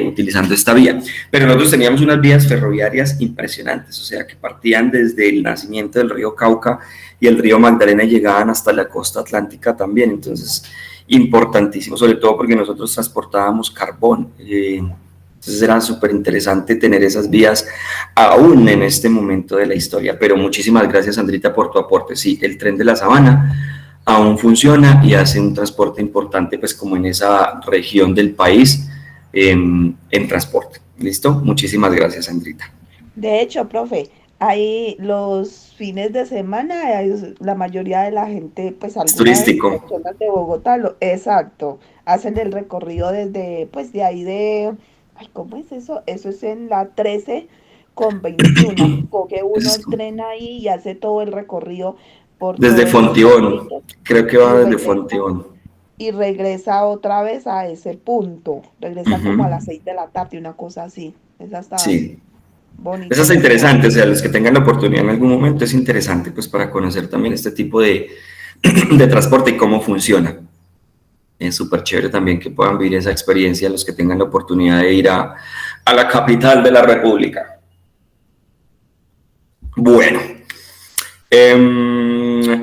utilizando esta vía. Pero nosotros teníamos unas vías ferroviarias impresionantes, o sea, que partían desde el nacimiento del río Cauca y el río Magdalena y llegaban hasta la costa atlántica también. Entonces, importantísimo, sobre todo porque nosotros transportábamos carbón. Entonces era súper interesante tener esas vías aún en este momento de la historia. Pero muchísimas gracias, Sandrita, por tu aporte. Sí, el tren de la sabana aún funciona y hace un transporte importante, pues como en esa región del país, en transporte. ¿Listo? Muchísimas gracias, Sandrita. De hecho, profe, ahí los fines de semana, la mayoría de la gente, pues Es algunas turístico. personas de Bogotá, exacto, hacen el recorrido desde, pues de ahí de Ay, ¿cómo es eso? Eso es en la 13 con 21. Coge uno Es el tren ahí y hace todo el recorrido por desde todos los Fontibón, pueblitos creo que y va desde regresa, Fontibón. y regresa otra vez a ese punto. Regresa Ujú. como a las 6 de la tarde, una cosa así. Esa está Sí, bonito, eso es esa sí la interesante, o vi. sea, los que tengan la oportunidad en algún momento es interesante pues para conocer también este tipo de, de transporte y cómo funciona. Es súper chévere también que puedan vivir esa experiencia los que tengan la oportunidad de ir a la capital de la República. Bueno,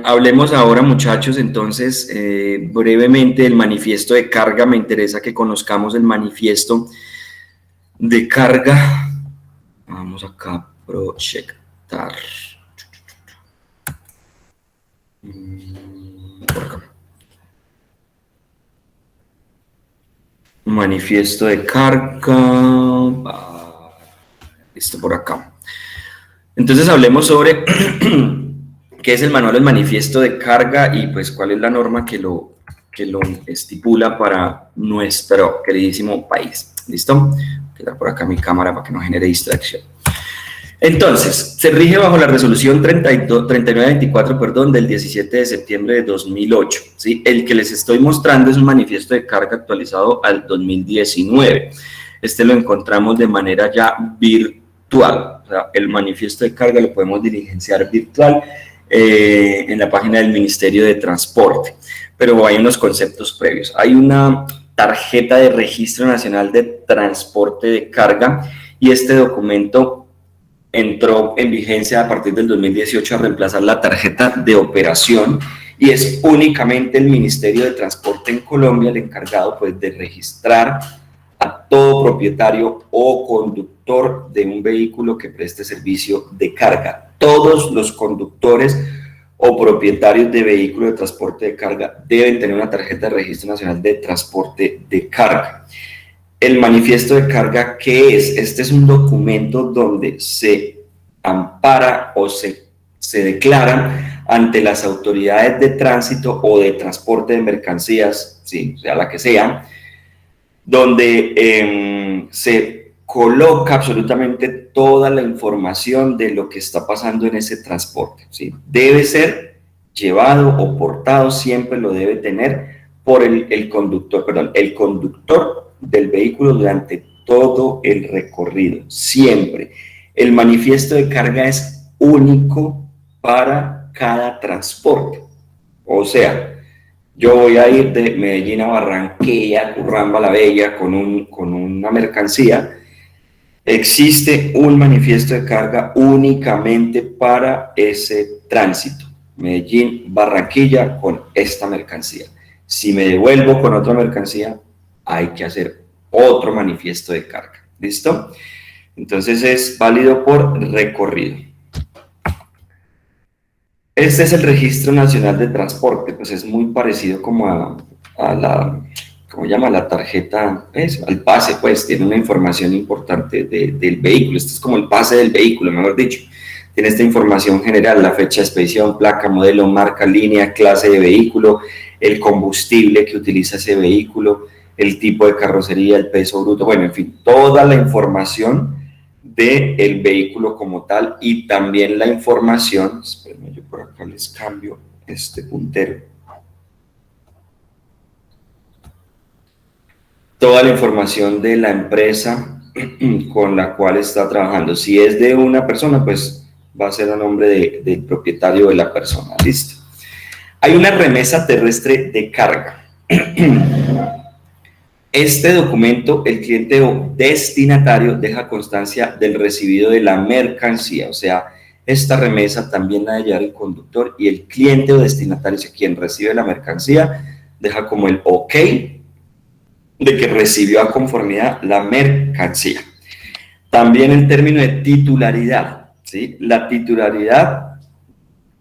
hablemos ahora, muchachos, entonces, brevemente del manifiesto de carga. Me interesa que conozcamos el manifiesto de carga. Vamos acá a proyectar. Por acá. Manifiesto de carga. Listo, por acá. Entonces hablemos sobre qué es el manual del manifiesto de carga y pues cuál es la norma que lo estipula para nuestro queridísimo país. ¿Listo? Voy a quedar por acá mi cámara para que no genere distracción. Entonces, se rige bajo la resolución 3924, perdón, del 17 de septiembre de 2008. ¿Sí? El que les estoy mostrando es un manifiesto de carga actualizado al 2019. Este lo encontramos de manera ya virtual. O sea, el manifiesto de carga lo podemos diligenciar virtual en la página del Ministerio de Transporte. Pero hay unos conceptos previos. Hay una tarjeta de Registro Nacional de Transporte de Carga y este documento entró en vigencia a partir del 2018 a reemplazar la tarjeta de operación y es únicamente el Ministerio de Transporte en Colombia el encargado pues, de registrar a todo propietario o conductor de un vehículo que preste servicio de carga. Todos los conductores o propietarios de vehículos de transporte de carga deben tener una tarjeta de Registro Nacional de Transporte de Carga. El manifiesto de carga, ¿qué es? Este es un documento donde se ampara o se declaran ante las autoridades de tránsito o de transporte de mercancías, sí, sea la que sea, donde se coloca absolutamente toda la información de lo que está pasando en ese transporte, ¿sí? Debe ser llevado o portado, siempre lo debe tener por el conductor, perdón, el conductor del vehículo durante todo el recorrido, siempre. El manifiesto de carga es único para cada transporte, o sea, yo voy a ir de Medellín a Barranquilla, Curramba la Bella, con una mercancía. Existe un manifiesto de carga únicamente para ese tránsito. Medellín, Barranquilla, con esta mercancía. Si me devuelvo con otra mercancía, hay que hacer otro manifiesto de carga. ¿Listo? Entonces es válido por recorrido. Este es el Registro Nacional de Transporte, pues es muy parecido como a la, ¿cómo llama? La tarjeta, al pase, pues tiene una información importante del vehículo. Este es como el pase del vehículo, mejor dicho. Tiene esta información general, la fecha de expedición, placa, modelo, marca, línea, clase de vehículo, el combustible que utiliza ese vehículo, el tipo de carrocería, el peso bruto, bueno, en fin, toda la información del vehículo como tal y también la información, espérenme, yo por acá les cambio este puntero, toda la información de la empresa con la cual está trabajando. Si es de una persona, pues va a ser a nombre del propietario de la persona. Listo. Hay una remesa terrestre de carga. Este documento, el cliente o destinatario deja constancia del recibido de la mercancía, o sea, esta remesa también la debe llevar el conductor y el cliente o destinatario, quien recibe la mercancía, deja como el OK de que recibió a conformidad la mercancía. También el término de titularidad, ¿sí? La titularidad,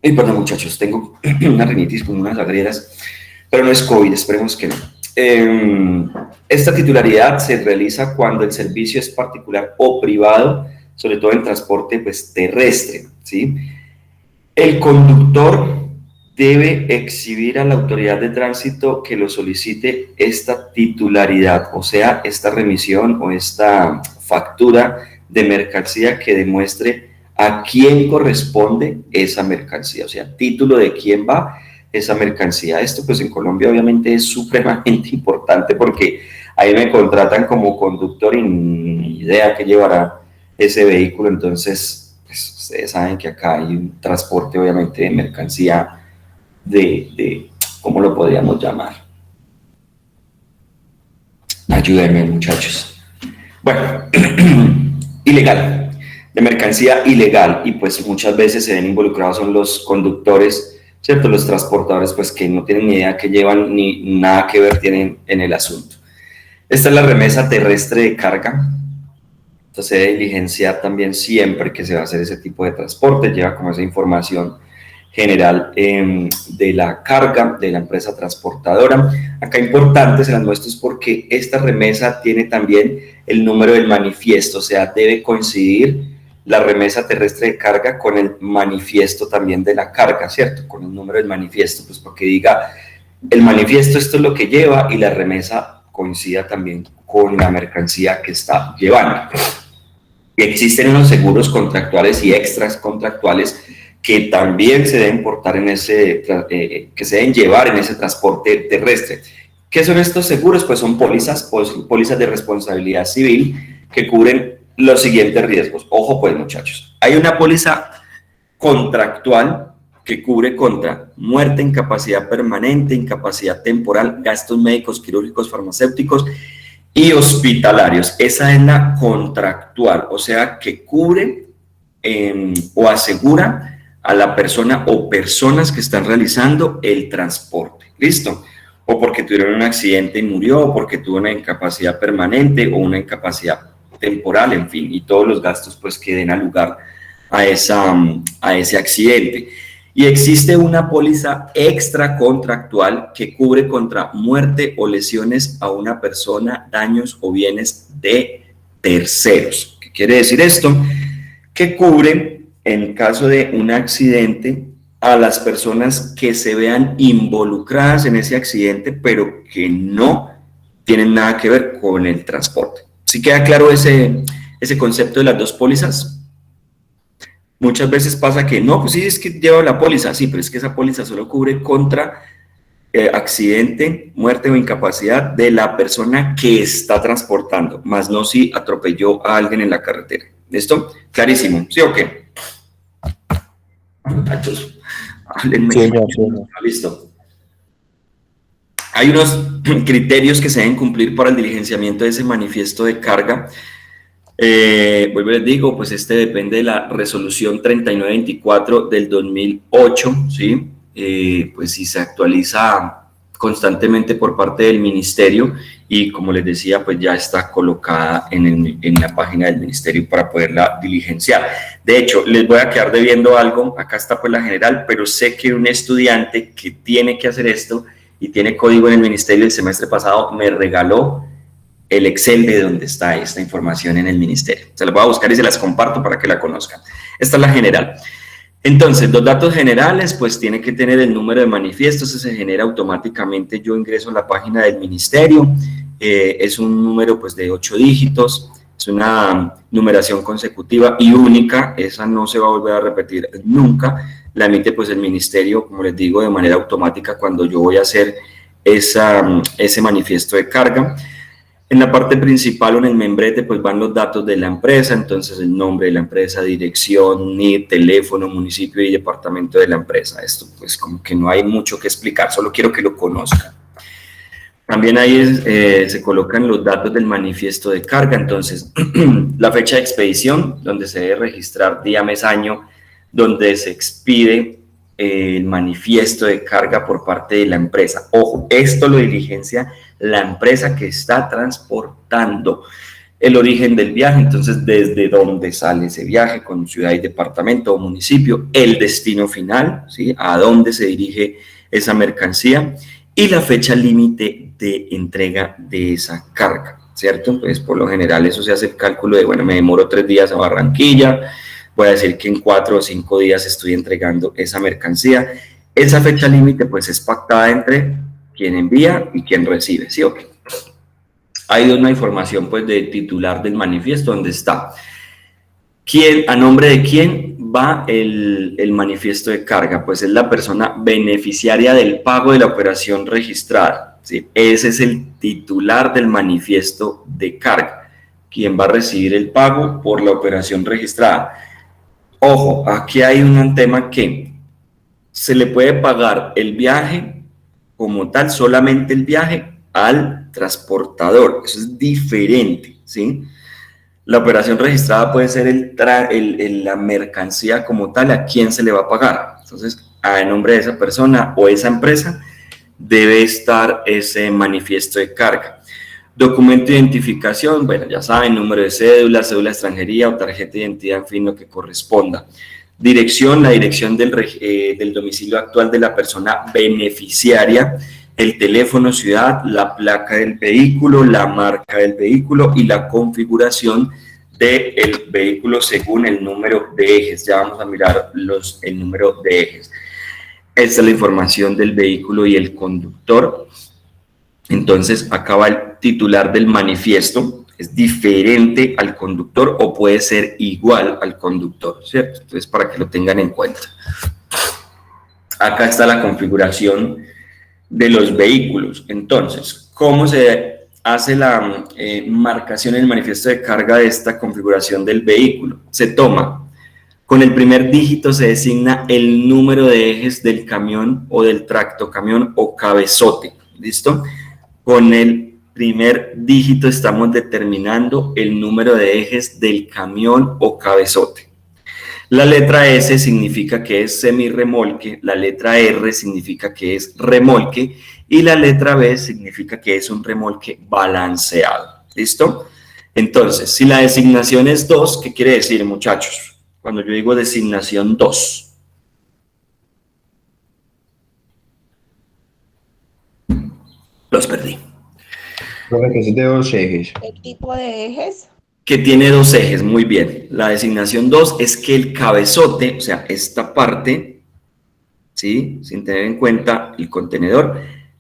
perdón muchachos, tengo una rinitis con unas agrieras, pero no es COVID, esperemos que no. Esta titularidad se realiza cuando el servicio es particular o privado, sobre todo en transporte pues, terrestre, ¿sí? El conductor debe exhibir a la autoridad de tránsito que lo solicite esta titularidad, o sea, esta remisión o esta factura de mercancía que demuestre a quién corresponde esa mercancía, o sea, título de quién va esa mercancía. Esto pues en Colombia obviamente es supremamente importante porque ahí me contratan como conductor y ni idea que llevará ese vehículo, entonces pues, ustedes saben que acá hay un transporte obviamente de mercancía ¿cómo lo podríamos llamar? Ayúdenme, muchachos. Bueno, ilegal, de mercancía ilegal, y pues muchas veces se ven involucrados son los conductores, ¿cierto? Los transportadores, pues que no tienen ni idea que llevan ni nada que ver tienen en el asunto. Esta es la remesa terrestre de carga. Entonces se debe diligenciar también siempre que se va a hacer ese tipo de transporte, lleva como esa información general de la carga de la empresa transportadora. Acá importante, se las muestro, es porque esta remesa tiene también el número del manifiesto, o sea, debe coincidir la remesa terrestre de carga con el manifiesto también de la carga, ¿cierto? Con el número del manifiesto, pues porque diga, el manifiesto esto es lo que lleva y la remesa coincida también con la mercancía que está llevando. Y existen unos seguros contractuales y extras contractuales que también se deben portar en que se deben llevar en ese transporte terrestre. ¿Qué son estos seguros? Pues son pólizas de responsabilidad civil que cubren los siguientes riesgos. Ojo pues, muchachos, hay una póliza contractual que cubre contra muerte, incapacidad permanente, incapacidad temporal, gastos médicos, quirúrgicos, farmacéuticos y hospitalarios. Esa es la contractual, o sea, que cubre o asegura a la persona o personas que están realizando el transporte, ¿listo? O porque tuvieron un accidente y murió, o porque tuvo una incapacidad permanente o una incapacidad temporal, en fin, y todos los gastos pues que den lugar a ese accidente. Y existe una póliza extracontractual que cubre contra muerte o lesiones a una persona, daños o bienes de terceros. ¿Qué quiere decir esto? Que cubre, en caso de un accidente, a las personas que se vean involucradas en ese accidente, pero que no tienen nada que ver con el transporte. ¿Sí queda claro ese concepto de las dos pólizas? Muchas veces pasa que no, pues sí, es que lleva la póliza, sí, pero es que esa póliza solo cubre contra accidente, muerte o incapacidad de la persona que está transportando, más no si atropelló a alguien en la carretera. ¿Listo? Clarísimo, ¿sí o qué? Muchachos, háblenme. Sí, no. Listo. Hay unos criterios que se deben cumplir para el diligenciamiento de ese manifiesto de carga. Vuelvo y les digo, pues este depende de la resolución 3924 del 2008, ¿sí? Pues si se actualiza constantemente por parte del ministerio y como les decía, pues ya está colocada en la página del ministerio para poderla diligenciar. De hecho, les voy a quedar debiendo algo, acá está pues la general, pero sé que un estudiante que tiene que hacer esto y tiene código en el ministerio el semestre pasado me regaló el Excel de donde está esta información en el ministerio. Se las voy a buscar y se las comparto para que la conozcan. Esta es la general. Entonces, los datos generales, pues tiene que tener el número de manifiesto, ese se genera automáticamente, yo ingreso a la página del ministerio, es un número pues de 8 dígitos, es una numeración consecutiva y única, esa no se va a volver a repetir nunca, la emite pues el ministerio, como les digo, de manera automática cuando yo voy a hacer ese manifiesto de carga. En la parte principal o en el membrete pues van los datos de la empresa, entonces el nombre de la empresa, dirección, NID, teléfono, municipio y departamento de la empresa. Esto pues como que no hay mucho que explicar, solo quiero que lo conozcan. También ahí se colocan los datos del manifiesto de carga, entonces la fecha de expedición, donde se debe registrar día, mes, año, donde se expide el manifiesto de carga por parte de la empresa. Ojo, esto lo diligencia la empresa que está transportando. El origen del viaje, entonces desde dónde sale ese viaje, con ciudad y departamento o municipio, el destino final, ¿sí? A dónde se dirige esa mercancía y la fecha límite de entrega de esa carga, ¿cierto? Pues por lo general eso se hace el cálculo de, bueno, me demoro 3 días a Barranquilla, voy a decir que en 4 o 5 días estoy entregando esa mercancía Esa fecha límite pues es pactada entre quien envía y quien recibe, ¿sí o qué? Hay una información pues de titular del manifiesto donde está a nombre de quién va el manifiesto de carga. Pues es la persona beneficiaria del pago de la operación registrada, ¿sí? Ese es el titular del manifiesto de carga, quien va a recibir el pago por la operación registrada. Ojo, aquí hay un tema que se le puede pagar el viaje como tal, solamente el viaje al transportador. Eso es diferente, ¿sí? La operación registrada puede ser la mercancía como tal, a quién se le va a pagar. Entonces, a nombre de esa persona o esa empresa debe estar ese manifiesto de carga. Documento de identificación, bueno, ya saben, número de cédula, cédula de extranjería o tarjeta de identidad, en fin, lo que corresponda. Dirección, la dirección del domicilio actual de la persona beneficiaria, el teléfono, ciudad, la placa del vehículo, la marca del vehículo y la configuración del vehículo según el número de ejes. Ya vamos a mirar el número de ejes. Esta es la información del vehículo y el conductor. Entonces, acá va el titular del manifiesto, es diferente al conductor o puede ser igual al conductor, ¿cierto? Entonces, para que lo tengan en cuenta. Acá está la configuración de los vehículos. Entonces, ¿cómo se hace la marcación en el manifiesto de carga de esta configuración del vehículo? Se toma, con el primer dígito se designa el número de ejes del camión o del tractocamión o cabezote, ¿listo? Con el primer dígito estamos determinando el número de ejes del camión o cabezote. La letra S significa que es semirremolque, la letra R significa que es remolque y la letra B significa que es un remolque balanceado. ¿Listo? Entonces, si la designación es 2, ¿qué quiere decir, muchachos? Cuando yo digo designación 2. Los perdí. Profe, que es de 2 ejes. ¿Qué tipo de ejes? Que tiene 2 ejes, muy bien. La designación 2 es que el cabezote, o sea, esta parte, ¿sí? Sin tener en cuenta el contenedor,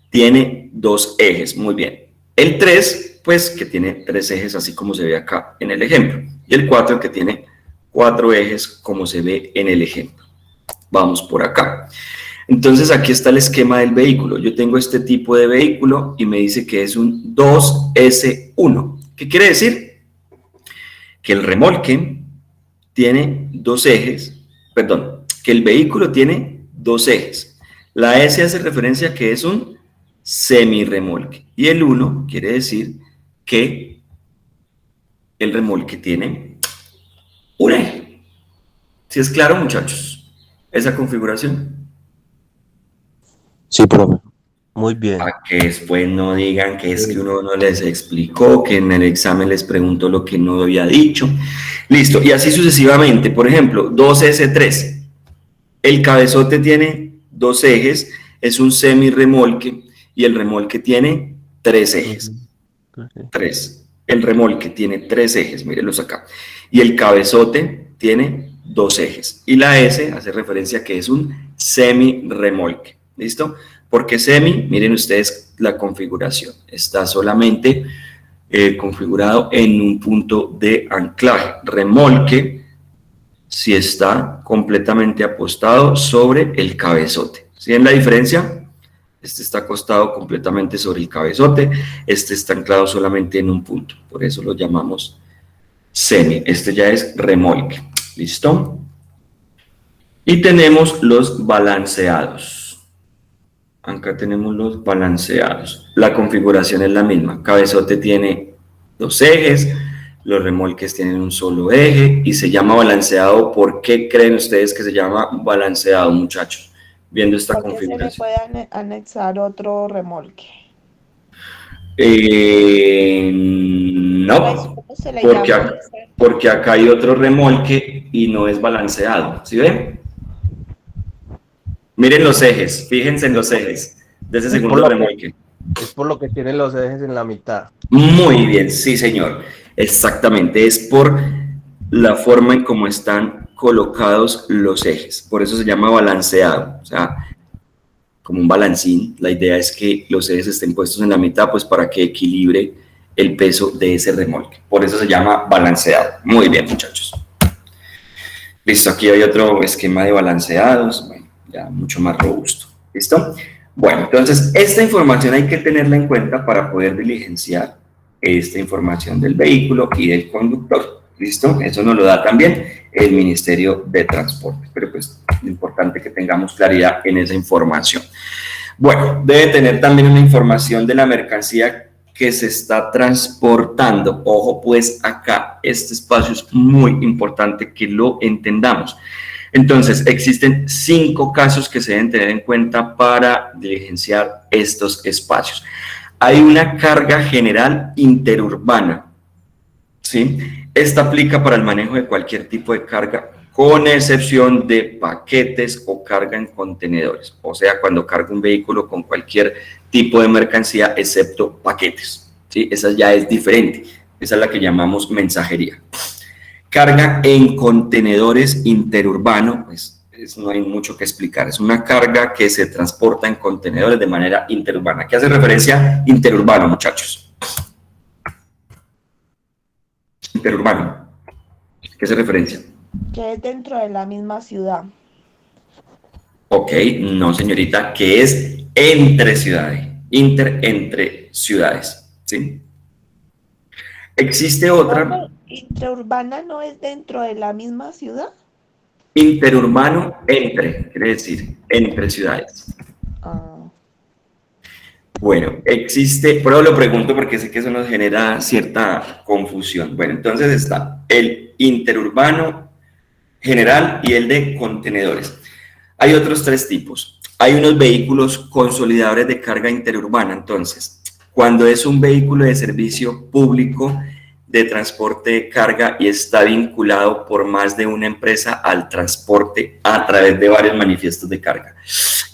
tiene 2 ejes, muy bien. El 3, pues, que tiene 3 ejes, así como se ve acá en el ejemplo. Y el 4, que tiene 4 ejes, como se ve en el ejemplo. Vamos por acá. Entonces, aquí está el esquema del vehículo. Yo tengo este tipo de vehículo y me dice que es un 2S1. ¿Qué quiere decir? Que el remolque tiene 2 ejes, perdón, que el vehículo tiene 2 ejes. La S hace referencia a que es un semirremolque y el 1 quiere decir que el remolque tiene un eje. ¿Sí es claro, muchachos? Esa configuración. Sí, profe. Muy bien. Para que después no digan que es que uno no les explicó, que en el examen les preguntó lo que no había dicho. Listo, y así sucesivamente. Por ejemplo, 2S3. El cabezote tiene 2 ejes, es un semirremolque y el remolque tiene 3 ejes. 3. El remolque tiene 3 ejes, mírenlos acá. Y el cabezote tiene 2 ejes. Y la S hace referencia a que es un semirremolque. ¿Listo? Porque semi, miren ustedes la configuración, está solamente configurado en un punto de anclaje. Remolque, si está completamente apostado sobre el cabezote. ¿Sí ven la diferencia? Este está acostado completamente sobre el cabezote, este está anclado solamente en un punto, por eso lo llamamos semi. Este ya es remolque. ¿Listo? Y tenemos los balanceados. Acá tenemos los balanceados. La configuración es la misma. Cabezote tiene 2 ejes, los remolques tienen un solo eje y se llama balanceado. ¿Por qué creen ustedes que se llama balanceado, muchachos? Viendo esta configuración. ¿Por qué se le puede anexar otro remolque? No, ¿Cómo se le porque acá hay otro remolque y no es balanceado. ¿Sí ven? Miren los ejes, fíjense en los ejes de ese segundo remolque. Es por lo que tienen los ejes en la mitad. Muy bien, sí señor, exactamente, es por la forma en cómo están colocados los ejes, por eso se llama balanceado, o sea, como un balancín. La idea es que los ejes estén puestos en la mitad, pues para que equilibre el peso de ese remolque. Por eso se llama balanceado. Muy bien, muchachos. Listo, aquí hay otro esquema de balanceados, bueno, ya mucho más robusto. ¿Listo? Bueno, entonces esta información hay que tenerla en cuenta para poder diligenciar esta información del vehículo y del conductor. ¿Listo? Eso nos lo da también el Ministerio de Transporte, pero pues lo importante es que tengamos claridad en esa información. Bueno, debe tener también una información de la mercancía que se está transportando. Ojo, pues acá este espacio es muy importante que lo entendamos. Entonces, existen 5 casos que se deben tener en cuenta para diligenciar estos espacios. Hay una carga general interurbana, ¿sí? Esta aplica para el manejo de cualquier tipo de carga, con excepción de paquetes o carga en contenedores. O sea, cuando carga un vehículo con cualquier tipo de mercancía, excepto paquetes, ¿sí? Esa ya es diferente. Esa es la que llamamos mensajería. Carga en contenedores interurbano, pues no hay mucho que explicar. Es una carga que se transporta en contenedores de manera interurbana. ¿Qué hace referencia interurbano, muchachos? Interurbano. ¿Qué hace referencia? Que es dentro de la misma ciudad. Ok, no, señorita, que es entre ciudades. Entre ciudades, ¿sí? Existe otra. ¿Intraurbana no es dentro de la misma ciudad? Interurbano, quiere decir, entre ciudades. Ah. Bueno, existe, pero lo pregunto porque sé que eso nos genera cierta confusión. Bueno, entonces está el interurbano general y el de contenedores. Hay otros 3 tipos. Hay unos vehículos consolidadores de carga interurbana. Entonces, cuando es un vehículo de servicio público de transporte de carga y está vinculado por más de una empresa al transporte a través de varios manifiestos de carga.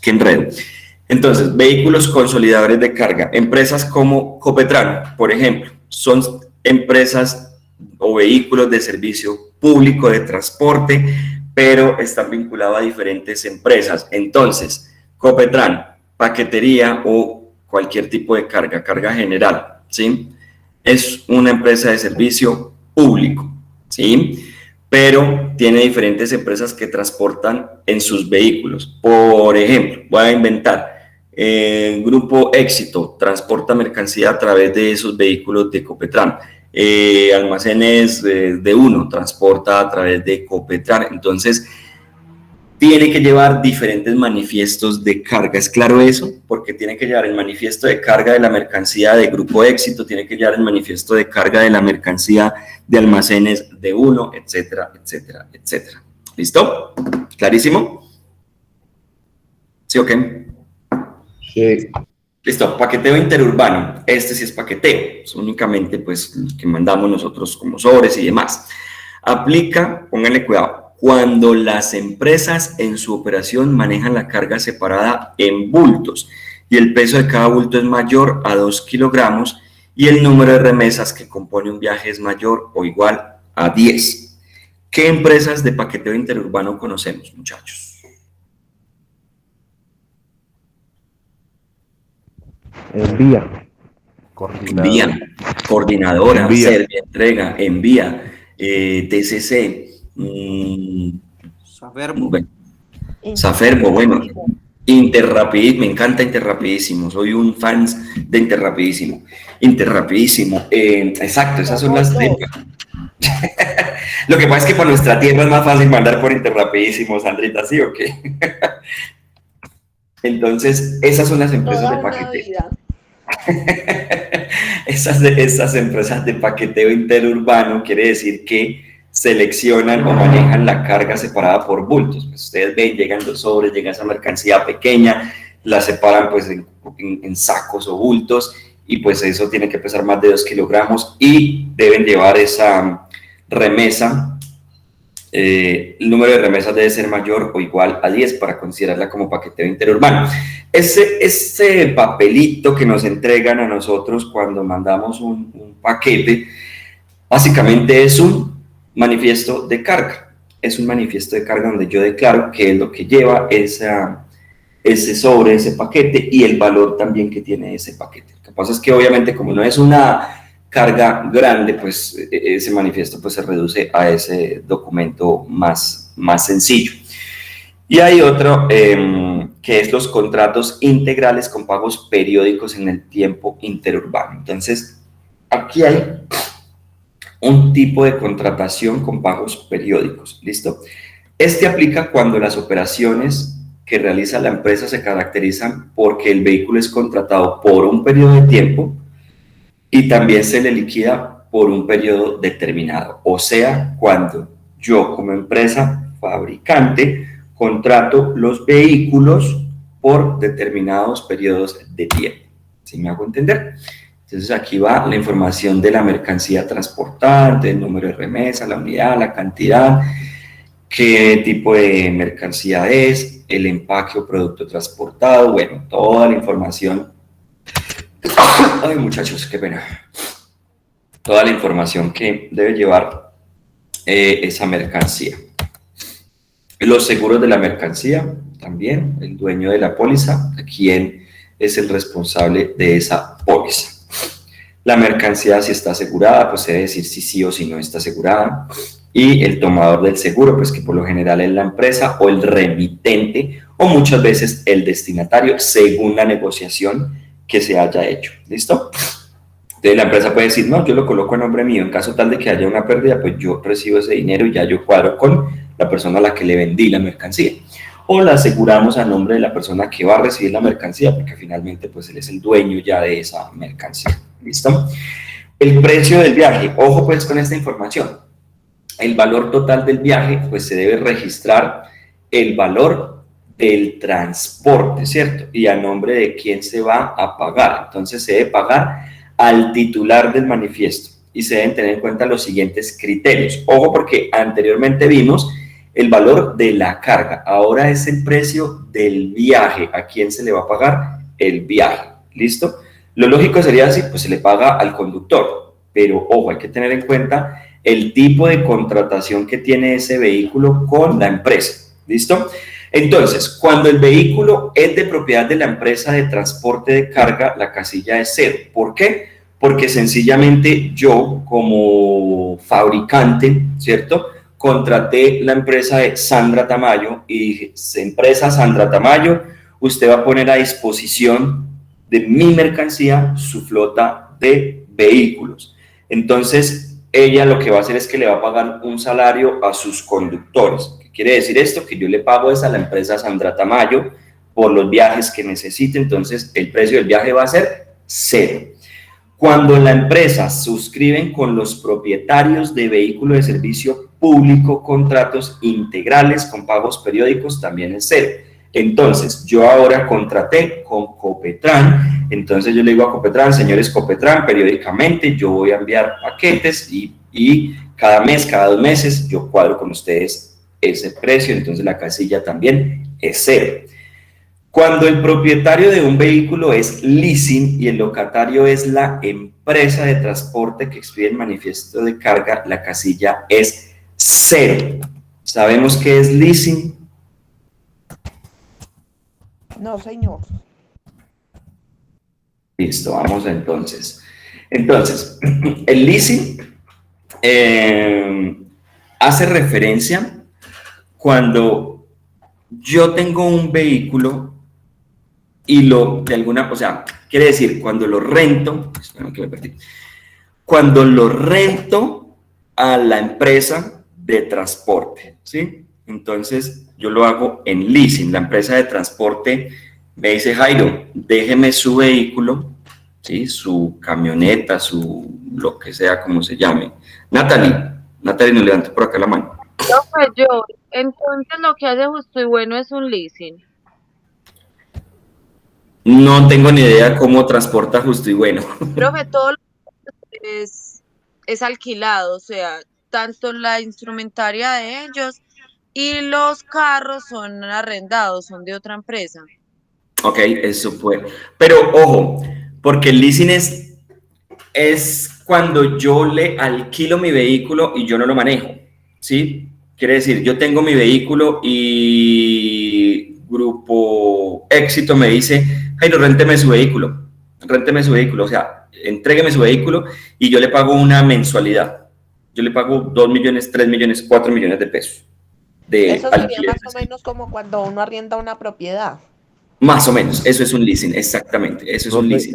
¡Qué enredo! Entonces, vehículos consolidadores de carga. Empresas como Copetran, por ejemplo, son empresas o vehículos de servicio público de transporte, pero están vinculados a diferentes empresas. Entonces, Copetran, paquetería o cualquier tipo de carga, carga general, ¿sí? Es una empresa de servicio público, ¿sí? Pero tiene diferentes empresas que transportan en sus vehículos. Por ejemplo, voy a inventar, Grupo Éxito transporta mercancía a través de esos vehículos de Copetran. Almacenes de Uno transporta a través de Copetran. Entonces, tiene que llevar diferentes manifiestos de carga. ¿Es claro eso? Porque tiene que llevar el manifiesto de carga de la mercancía de Grupo Éxito, tiene que llevar el manifiesto de carga de la mercancía de almacenes de Uno, etcétera, etcétera, etcétera. ¿Listo? ¿Clarísimo? ¿Sí o qué? Sí. Listo, paqueteo interurbano. Este sí es paqueteo, es únicamente pues que mandamos nosotros como sobres y demás. Aplica, pónganle cuidado, cuando las empresas en su operación manejan la carga separada en bultos y el peso de cada bulto es mayor a 2 kilogramos y el número de remesas que compone un viaje es mayor o igual a 10. ¿Qué empresas de paqueteo interurbano conocemos, muchachos? Envía. Envía, coordinadora, Envía. Servientrega, Envía, TCC, Saferbo. bueno, Saferbo, bueno, Interrapidísimo, me encanta Interrapidísimo, soy un fan de Interrapidísimo. Interrapidísimo, exacto, esas son las de... Lo que pasa es que para nuestra tierra es más fácil mandar por Interrapidísimo, Sandrita, ¿sí o qué? Entonces, esas son las empresas de paqueteo. Esas empresas de paqueteo interurbano quiere decir que seleccionan o manejan la carga separada por bultos. Pues ustedes ven, llegan los sobres, llega esa mercancía pequeña, la separan pues en sacos o bultos y pues eso tiene que pesar más de 2 kilogramos y deben llevar esa remesa. El número de remesas debe ser mayor o igual a 10 para considerarla como paqueteo interurbano. Ese papelito que nos entregan a nosotros cuando mandamos un paquete, básicamente es un manifiesto de carga. Es un manifiesto de carga donde yo declaro qué es lo que lleva ese sobre, ese paquete y el valor también que tiene ese paquete. Lo que pasa es que obviamente como no es una carga grande, pues ese manifiesto pues se reduce a ese documento más sencillo. Y hay otro que es los contratos integrales con pagos periódicos en el tiempo interurbano. Entonces, aquí hay un tipo de contratación con pagos periódicos, ¿listo? Este aplica cuando las operaciones que realiza la empresa se caracterizan porque el vehículo es contratado por un periodo de tiempo y también se le liquida por un periodo determinado. O sea, cuando yo como empresa fabricante contrato los vehículos por determinados periodos de tiempo. ¿Sí me hago entender? Entonces aquí va la información de la mercancía transportada, el número de remesa, la unidad, la cantidad, qué tipo de mercancía es, el empaque o producto transportado, bueno, toda la información. Ay, muchachos, qué pena. Toda la información que debe llevar esa mercancía. Los seguros de la mercancía, también, el dueño de la póliza, quién es el responsable de esa póliza. La mercancía, si está asegurada, pues se debe decir si sí o si no está asegurada. Y el tomador del seguro, pues que por lo general es la empresa o el remitente o muchas veces el destinatario, según la negociación que se haya hecho. ¿Listo? Entonces la empresa puede decir, no, yo lo coloco a nombre mío, en caso tal de que haya una pérdida, pues yo recibo ese dinero y ya yo cuadro con la persona a la que le vendí la mercancía. O la aseguramos a nombre de la persona que va a recibir la mercancía, porque finalmente pues él es el dueño ya de esa mercancía. ¿Listo? El precio del viaje, ojo pues con esta información. El valor total del viaje, pues se debe registrar el valor del transporte, ¿cierto? Y a nombre de quién se va a pagar. Entonces se debe pagar al titular del manifiesto y se deben tener en cuenta los siguientes criterios. Ojo porque anteriormente vimos el valor de la carga, ahora es el precio del viaje, a quién se le va a pagar el viaje, ¿listo? Lo lógico sería así, pues se le paga al conductor, pero ojo, hay que tener en cuenta el tipo de contratación que tiene ese vehículo con la empresa, ¿listo? Entonces, cuando el vehículo es de propiedad de la empresa de transporte de carga, la casilla es 0. ¿Por qué? Porque sencillamente yo, como fabricante, ¿cierto?, contraté la empresa de Sandra Tamayo y dije, empresa Sandra Tamayo, usted va a poner a disposición de mi mercancía su flota de vehículos. Entonces, ella lo que va a hacer es que le va a pagar un salario a sus conductores. ¿Qué quiere decir esto? Que yo le pago a la empresa Sandra Tamayo por los viajes que necesite, entonces el precio del viaje va a ser 0. Cuando la empresa suscriben con los propietarios de vehículos de servicio público contratos integrales con pagos periódicos, también es 0. Entonces, yo ahora contraté con Copetran, entonces yo le digo a Copetran, señores Copetran, periódicamente yo voy a enviar paquetes y cada mes, cada 2 meses, yo cuadro con ustedes ese precio, entonces la casilla también es 0. Cuando el propietario de un vehículo es leasing y el locatario es la empresa de transporte que expide el manifiesto de carga, la casilla es 0. ¿Sabemos qué es leasing? No, señor. Listo, vamos entonces. Entonces, el leasing hace referencia cuando yo tengo un vehículo y o sea, quiere decir, cuando lo rento, cuando lo rento a la empresa de transporte, ¿sí? Entonces, yo lo hago en leasing. La empresa de transporte me dice, Jairo, déjeme su vehículo, ¿sí? Su camioneta, lo que sea, como se llame. Natalie, nos levanta por acá la mano. Profe, yo, entonces lo que hace Justo y Bueno es un leasing. No tengo ni idea cómo transporta Justo y Bueno. Profe, todo lo que es alquilado, o sea, tanto la instrumentaria de ellos y los carros son arrendados, son de otra empresa. Ok, eso fue. Pero ojo, porque el leasing es cuando yo le alquilo mi vehículo y yo no lo manejo, ¿sí? Quiere decir, yo tengo mi vehículo y Grupo Éxito me dice, Jairo, rénteme su vehículo, o sea, entrégueme su vehículo y yo le pago una mensualidad. Yo le pago 2 millones, 3 millones, 4 millones de pesos de Eso sería alquiler. más o menos como cuando uno arrienda una propiedad. Más o menos, eso es un leasing, exactamente, eso es un leasing.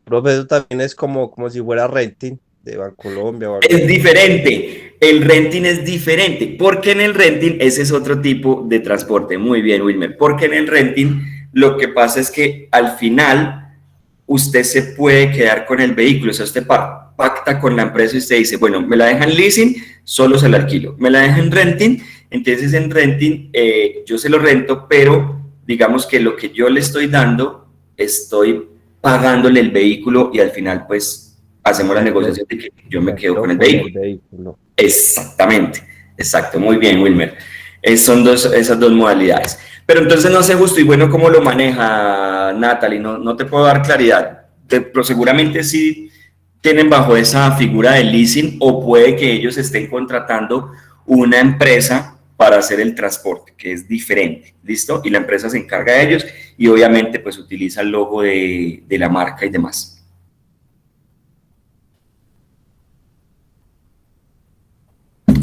Profe, eso también es como si fuera renting de Bancolombia o algo Es así. diferente, el renting es diferente, porque en el renting ese es otro tipo de transporte. Muy bien, Wilmer, porque en el renting lo que pasa es que al final usted se puede quedar con el vehículo, o sea, usted pacta con la empresa y usted dice, bueno, me la dejan leasing, solo se la alquilo, me la dejan renting, entonces en renting yo se lo rento, pero digamos que lo que yo le estoy dando, estoy pagándole el vehículo y al final pues hacemos la negociación de que yo me quedo con el vehículo. Exactamente, exacto, muy bien, Wilmer. Son esas dos modalidades. Pero entonces no sé justo y bueno cómo lo maneja Natalie, no te puedo dar claridad, pero seguramente sí tienen bajo esa figura de leasing o puede que ellos estén contratando una empresa para hacer el transporte, que es diferente, ¿listo? Y la empresa se encarga de ellos y obviamente pues utiliza el logo de la marca y demás.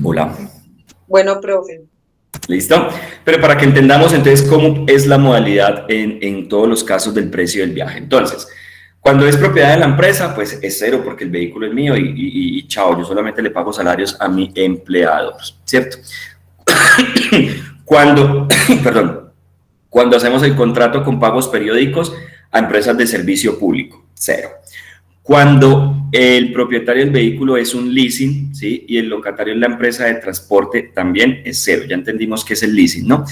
Hola. Bueno, profe. ¿Listo? Pero para que entendamos entonces cómo es la modalidad en todos los casos del precio del viaje. Entonces, cuando es propiedad de la empresa, pues es cero porque el vehículo es mío y chao, yo solamente le pago salarios a mi empleador, ¿cierto? Cuando hacemos el contrato con pagos periódicos a empresas de servicio público, cero. Cuando el propietario del vehículo es un leasing, ¿sí? Y el locatario es la empresa de transporte, también es cero. Ya entendimos qué es el leasing, ¿no?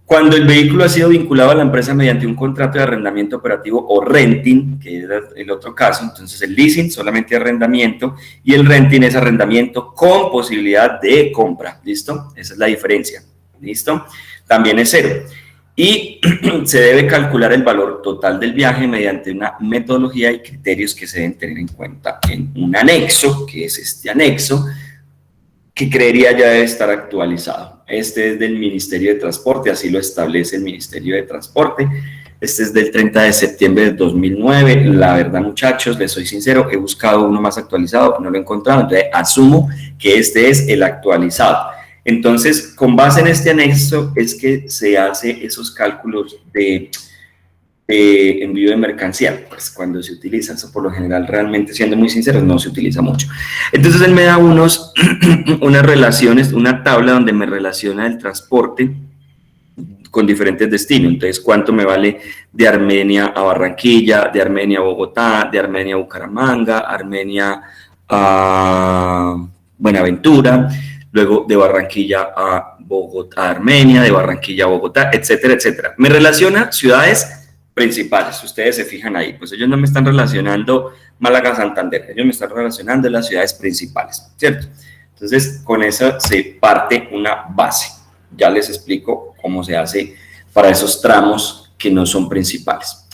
Cuando el vehículo ha sido vinculado a la empresa mediante un contrato de arrendamiento operativo o renting, que era el otro caso, entonces el leasing solamente arrendamiento y el renting es arrendamiento con posibilidad de compra, ¿listo? Esa es la diferencia, ¿listo? También es cero. Y se debe calcular el valor total del viaje mediante una metodología y criterios que se deben tener en cuenta en un anexo, que es este anexo, que creería ya debe estar actualizado. Este es del Ministerio de Transporte, así lo establece el Ministerio de Transporte. Este es del 30 de septiembre de 2009. La verdad, muchachos, les soy sincero, he buscado uno más actualizado, no lo he encontrado, entonces asumo que este es el actualizado. Entonces, con base en este anexo es que se hace esos cálculos de envío de mercancía, pues cuando se utiliza, eso por lo general, realmente siendo muy sinceros, no se utiliza mucho. Entonces él me da unas relaciones, una tabla donde me relaciona el transporte con diferentes destinos. Entonces, ¿cuánto me vale de Armenia a Barranquilla, de Armenia a Bogotá, de Armenia a Bucaramanga, Armenia a Buenaventura, luego de Barranquilla a Bogotá, a Armenia, de Barranquilla a Bogotá, etcétera, etcétera. Me relaciona ciudades principales, ustedes se fijan ahí, pues ellos no me están relacionando Málaga, Santander, ellos me están relacionando las ciudades principales, ¿cierto? Entonces, con eso se parte una base. Ya les explico cómo se hace para esos tramos que no son principales.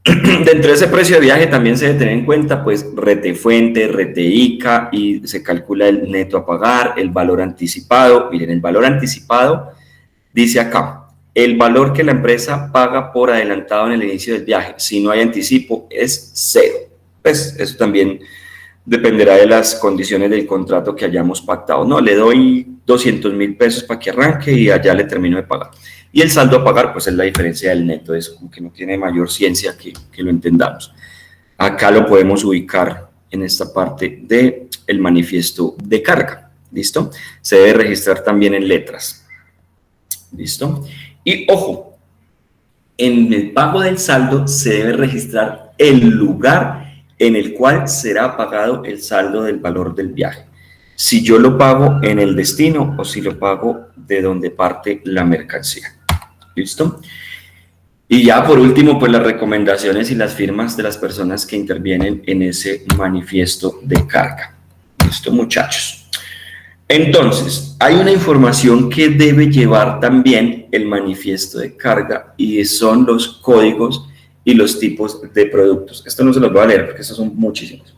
Dentro de ese precio de viaje también se debe tener en cuenta pues retefuente, reteica y se calcula el neto a pagar, el valor anticipado. Miren, el valor anticipado dice acá, el valor que la empresa paga por adelantado en el inicio del viaje. Si no hay anticipo es cero. Pues eso también dependerá de las condiciones del contrato que hayamos pactado. No, le doy 200.000 pesos para que arranque y allá le termino de pagar. Y el saldo a pagar, pues es la diferencia del neto, eso como que no tiene mayor ciencia que lo entendamos. Acá lo podemos ubicar en esta parte del manifiesto de carga, ¿listo? Se debe registrar también en letras, ¿listo? Y ojo, en el pago del saldo se debe registrar el lugar en el cual será pagado el saldo del valor del viaje. Si yo lo pago en el destino o si lo pago de donde parte la mercancía. ¿Listo? Y ya por último, pues las recomendaciones y las firmas de las personas que intervienen en ese manifiesto de carga. ¿Listo, muchachos? Entonces, hay una información que debe llevar también el manifiesto de carga y son los códigos y los tipos de productos. Esto no se los voy a leer porque estos son muchísimos.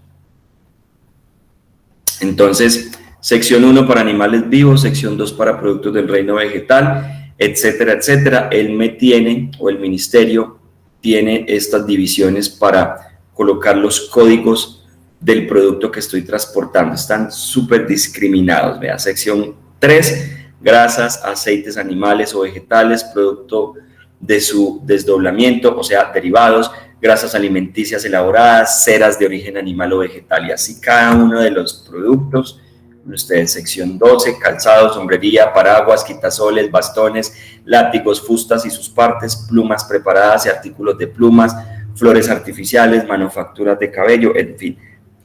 Entonces, sección 1 para animales vivos, sección 2 para productos del reino vegetal, etcétera, etcétera. Él me tiene, o el ministerio tiene estas divisiones para colocar los códigos del producto que estoy transportando. Están súper discriminados. Vea, sección 3, grasas, aceites animales o vegetales, producto de su desdoblamiento, o sea, derivados, grasas alimenticias elaboradas, ceras de origen animal o vegetal, y así cada uno de los productos. Ustedes, sección 12, calzado, sombrería, paraguas, quitasoles, bastones, látigos, fustas y sus partes, plumas preparadas y artículos de plumas, flores artificiales, manufacturas de cabello, en fin.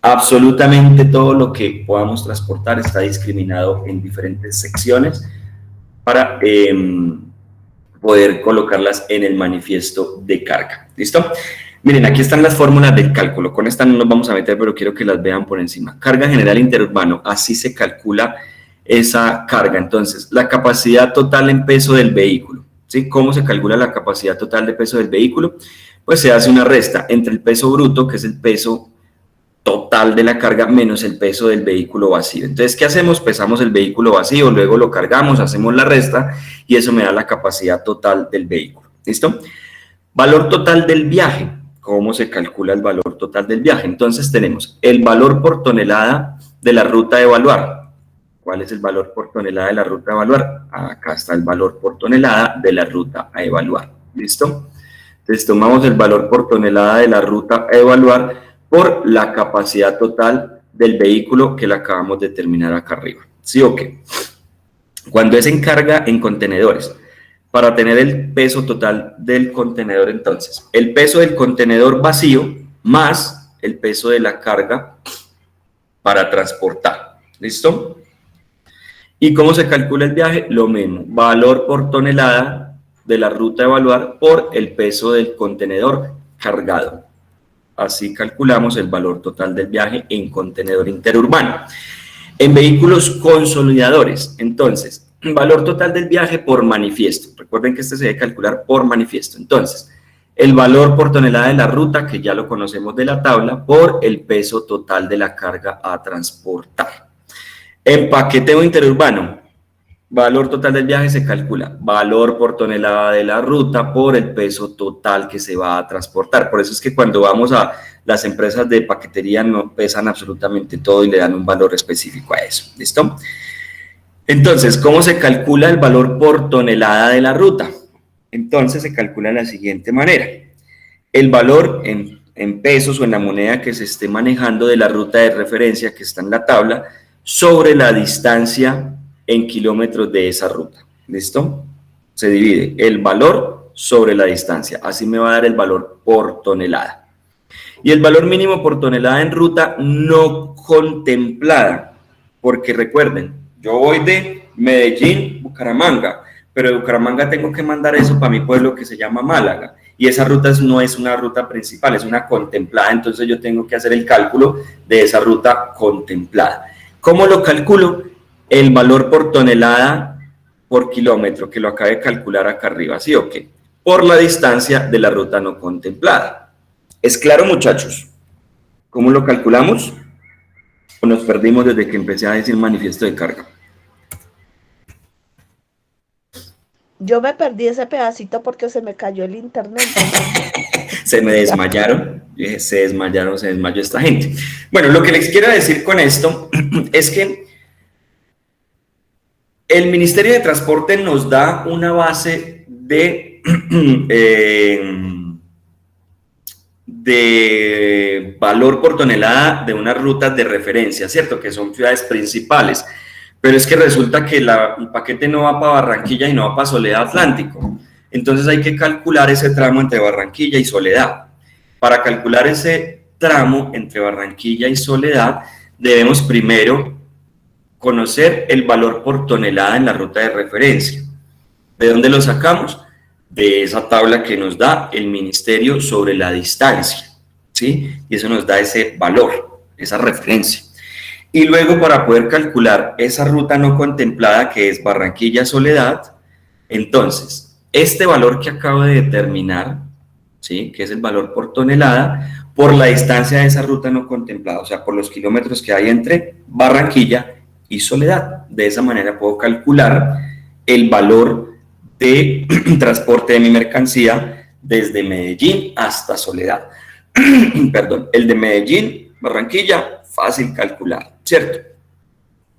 Absolutamente todo lo que podamos transportar está discriminado en diferentes secciones para poder colocarlas en el manifiesto de carga. ¿Listo? Miren, aquí están las fórmulas del cálculo. Con esta no nos vamos a meter, pero quiero que las vean por encima. Carga general interurbano, así se calcula esa carga. Entonces, la capacidad total en peso del vehículo. ¿Sí? ¿Cómo se calcula la capacidad total de peso del vehículo? Pues se hace una resta entre el peso bruto, que es el peso total de la carga, menos el peso del vehículo vacío. Entonces, ¿qué hacemos? Pesamos el vehículo vacío, luego lo cargamos, hacemos la resta y eso me da la capacidad total del vehículo. ¿Listo? Valor total del viaje. ¿Cómo se calcula el valor total del viaje? Entonces tenemos el valor por tonelada de la ruta a evaluar. ¿Cuál es el valor por tonelada de la ruta a evaluar? Acá está el valor por tonelada de la ruta a evaluar. ¿Listo? Entonces tomamos el valor por tonelada de la ruta a evaluar por la capacidad total del vehículo que la acabamos de determinar acá arriba. ¿Sí o qué? Cuando es en carga en contenedores, para tener el peso total del contenedor, entonces, el peso del contenedor vacío más el peso de la carga para transportar. ¿Listo? ¿Y cómo se calcula el viaje? Lo mismo, valor por tonelada de la ruta a evaluar por el peso del contenedor cargado. Así calculamos el valor total del viaje en contenedor interurbano. En vehículos consolidadores, entonces, valor total del viaje por manifiesto. Recuerden que este se debe calcular por manifiesto. Entonces, el valor por tonelada de la ruta, que ya lo conocemos de la tabla, por el peso total de la carga a transportar. En paqueteo interurbano, valor total del viaje se calcula valor por tonelada de la ruta por el peso total que se va a transportar. Por eso es que cuando vamos a las empresas de paquetería no pesan absolutamente todo y le dan un valor específico a eso. ¿Listo? Entonces, ¿cómo se calcula el valor por tonelada de la ruta? Entonces se calcula de la siguiente manera. El valor en pesos o en la moneda que se esté manejando de la ruta de referencia que está en la tabla sobre la distancia en kilómetros de esa ruta. ¿Listo? Se divide el valor sobre la distancia. Así me va a dar el valor por tonelada. Y el valor mínimo por tonelada en ruta no contemplada. Porque recuerden, yo voy de Medellín, Bucaramanga, pero de Bucaramanga tengo que mandar eso para mi pueblo que se llama Málaga. Y esa ruta no es una ruta principal, es una contemplada. Entonces yo tengo que hacer el cálculo de esa ruta contemplada. ¿Cómo lo calculo? El valor por tonelada por kilómetro, que lo acabé de calcular acá arriba, ¿sí o qué? Por la distancia de la ruta no contemplada. ¿Es claro, muchachos? ¿Cómo lo calculamos? ¿O nos perdimos desde que empecé a decir manifiesto de carga? Yo me perdí ese pedacito porque se me cayó el internet. Se me desmayaron. Yo dije, se desmayó esta gente. Bueno, lo que les quiero decir con esto es que el Ministerio de Transporte nos da una base de valor por tonelada de unas rutas de referencia, ¿cierto? Que son ciudades principales. Pero es que resulta que el paquete no va para Barranquilla y no va para Soledad Atlántico. Entonces hay que calcular ese tramo entre Barranquilla y Soledad. Para calcular ese tramo entre Barranquilla y Soledad, debemos primero conocer el valor por tonelada en la ruta de referencia. ¿De dónde lo sacamos? De esa tabla que nos da el ministerio sobre la distancia, ¿sí? Y eso nos da ese valor, esa referencia. Y luego, para poder calcular esa ruta no contemplada, que es Barranquilla-Soledad, entonces, este valor que acabo de determinar, ¿sí? Que es el valor por tonelada, por la distancia de esa ruta no contemplada, o sea, por los kilómetros que hay entre Barranquilla y Soledad. De esa manera puedo calcular el valor de transporte de mi mercancía desde Medellín hasta Soledad. Perdón, el de Medellín, Barranquilla, fácil calcular, ¿cierto?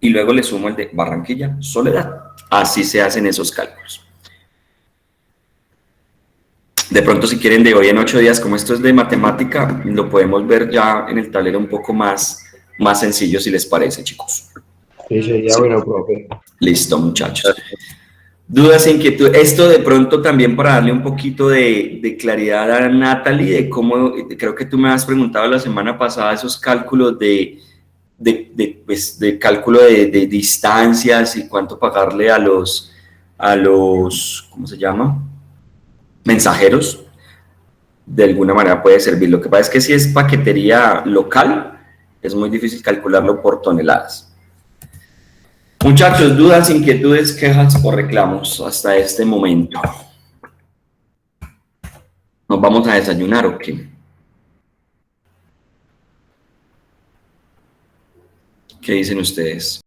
Y luego le sumo el de Barranquilla, Soledad. Así se hacen esos cálculos. De pronto, si quieren, de hoy en 8 días, como esto es de matemática, lo podemos ver ya en el tablero un poco más sencillo, si les parece, chicos. Sí, sería bueno, profe. Listo, muchachos. Dudas, inquietudes. Esto de pronto también para darle un poquito de claridad a Natalie, de cómo, creo que tú me has preguntado la semana pasada esos cálculos pues, de cálculo de distancias y cuánto pagarle a los, ¿cómo se llama? Mensajeros. De alguna manera puede servir. Lo que pasa es que si es paquetería local, es muy difícil calcularlo por toneladas. Muchachos, dudas, inquietudes, quejas o reclamos hasta este momento. ¿Nos vamos a desayunar o qué? ¿Qué dicen ustedes?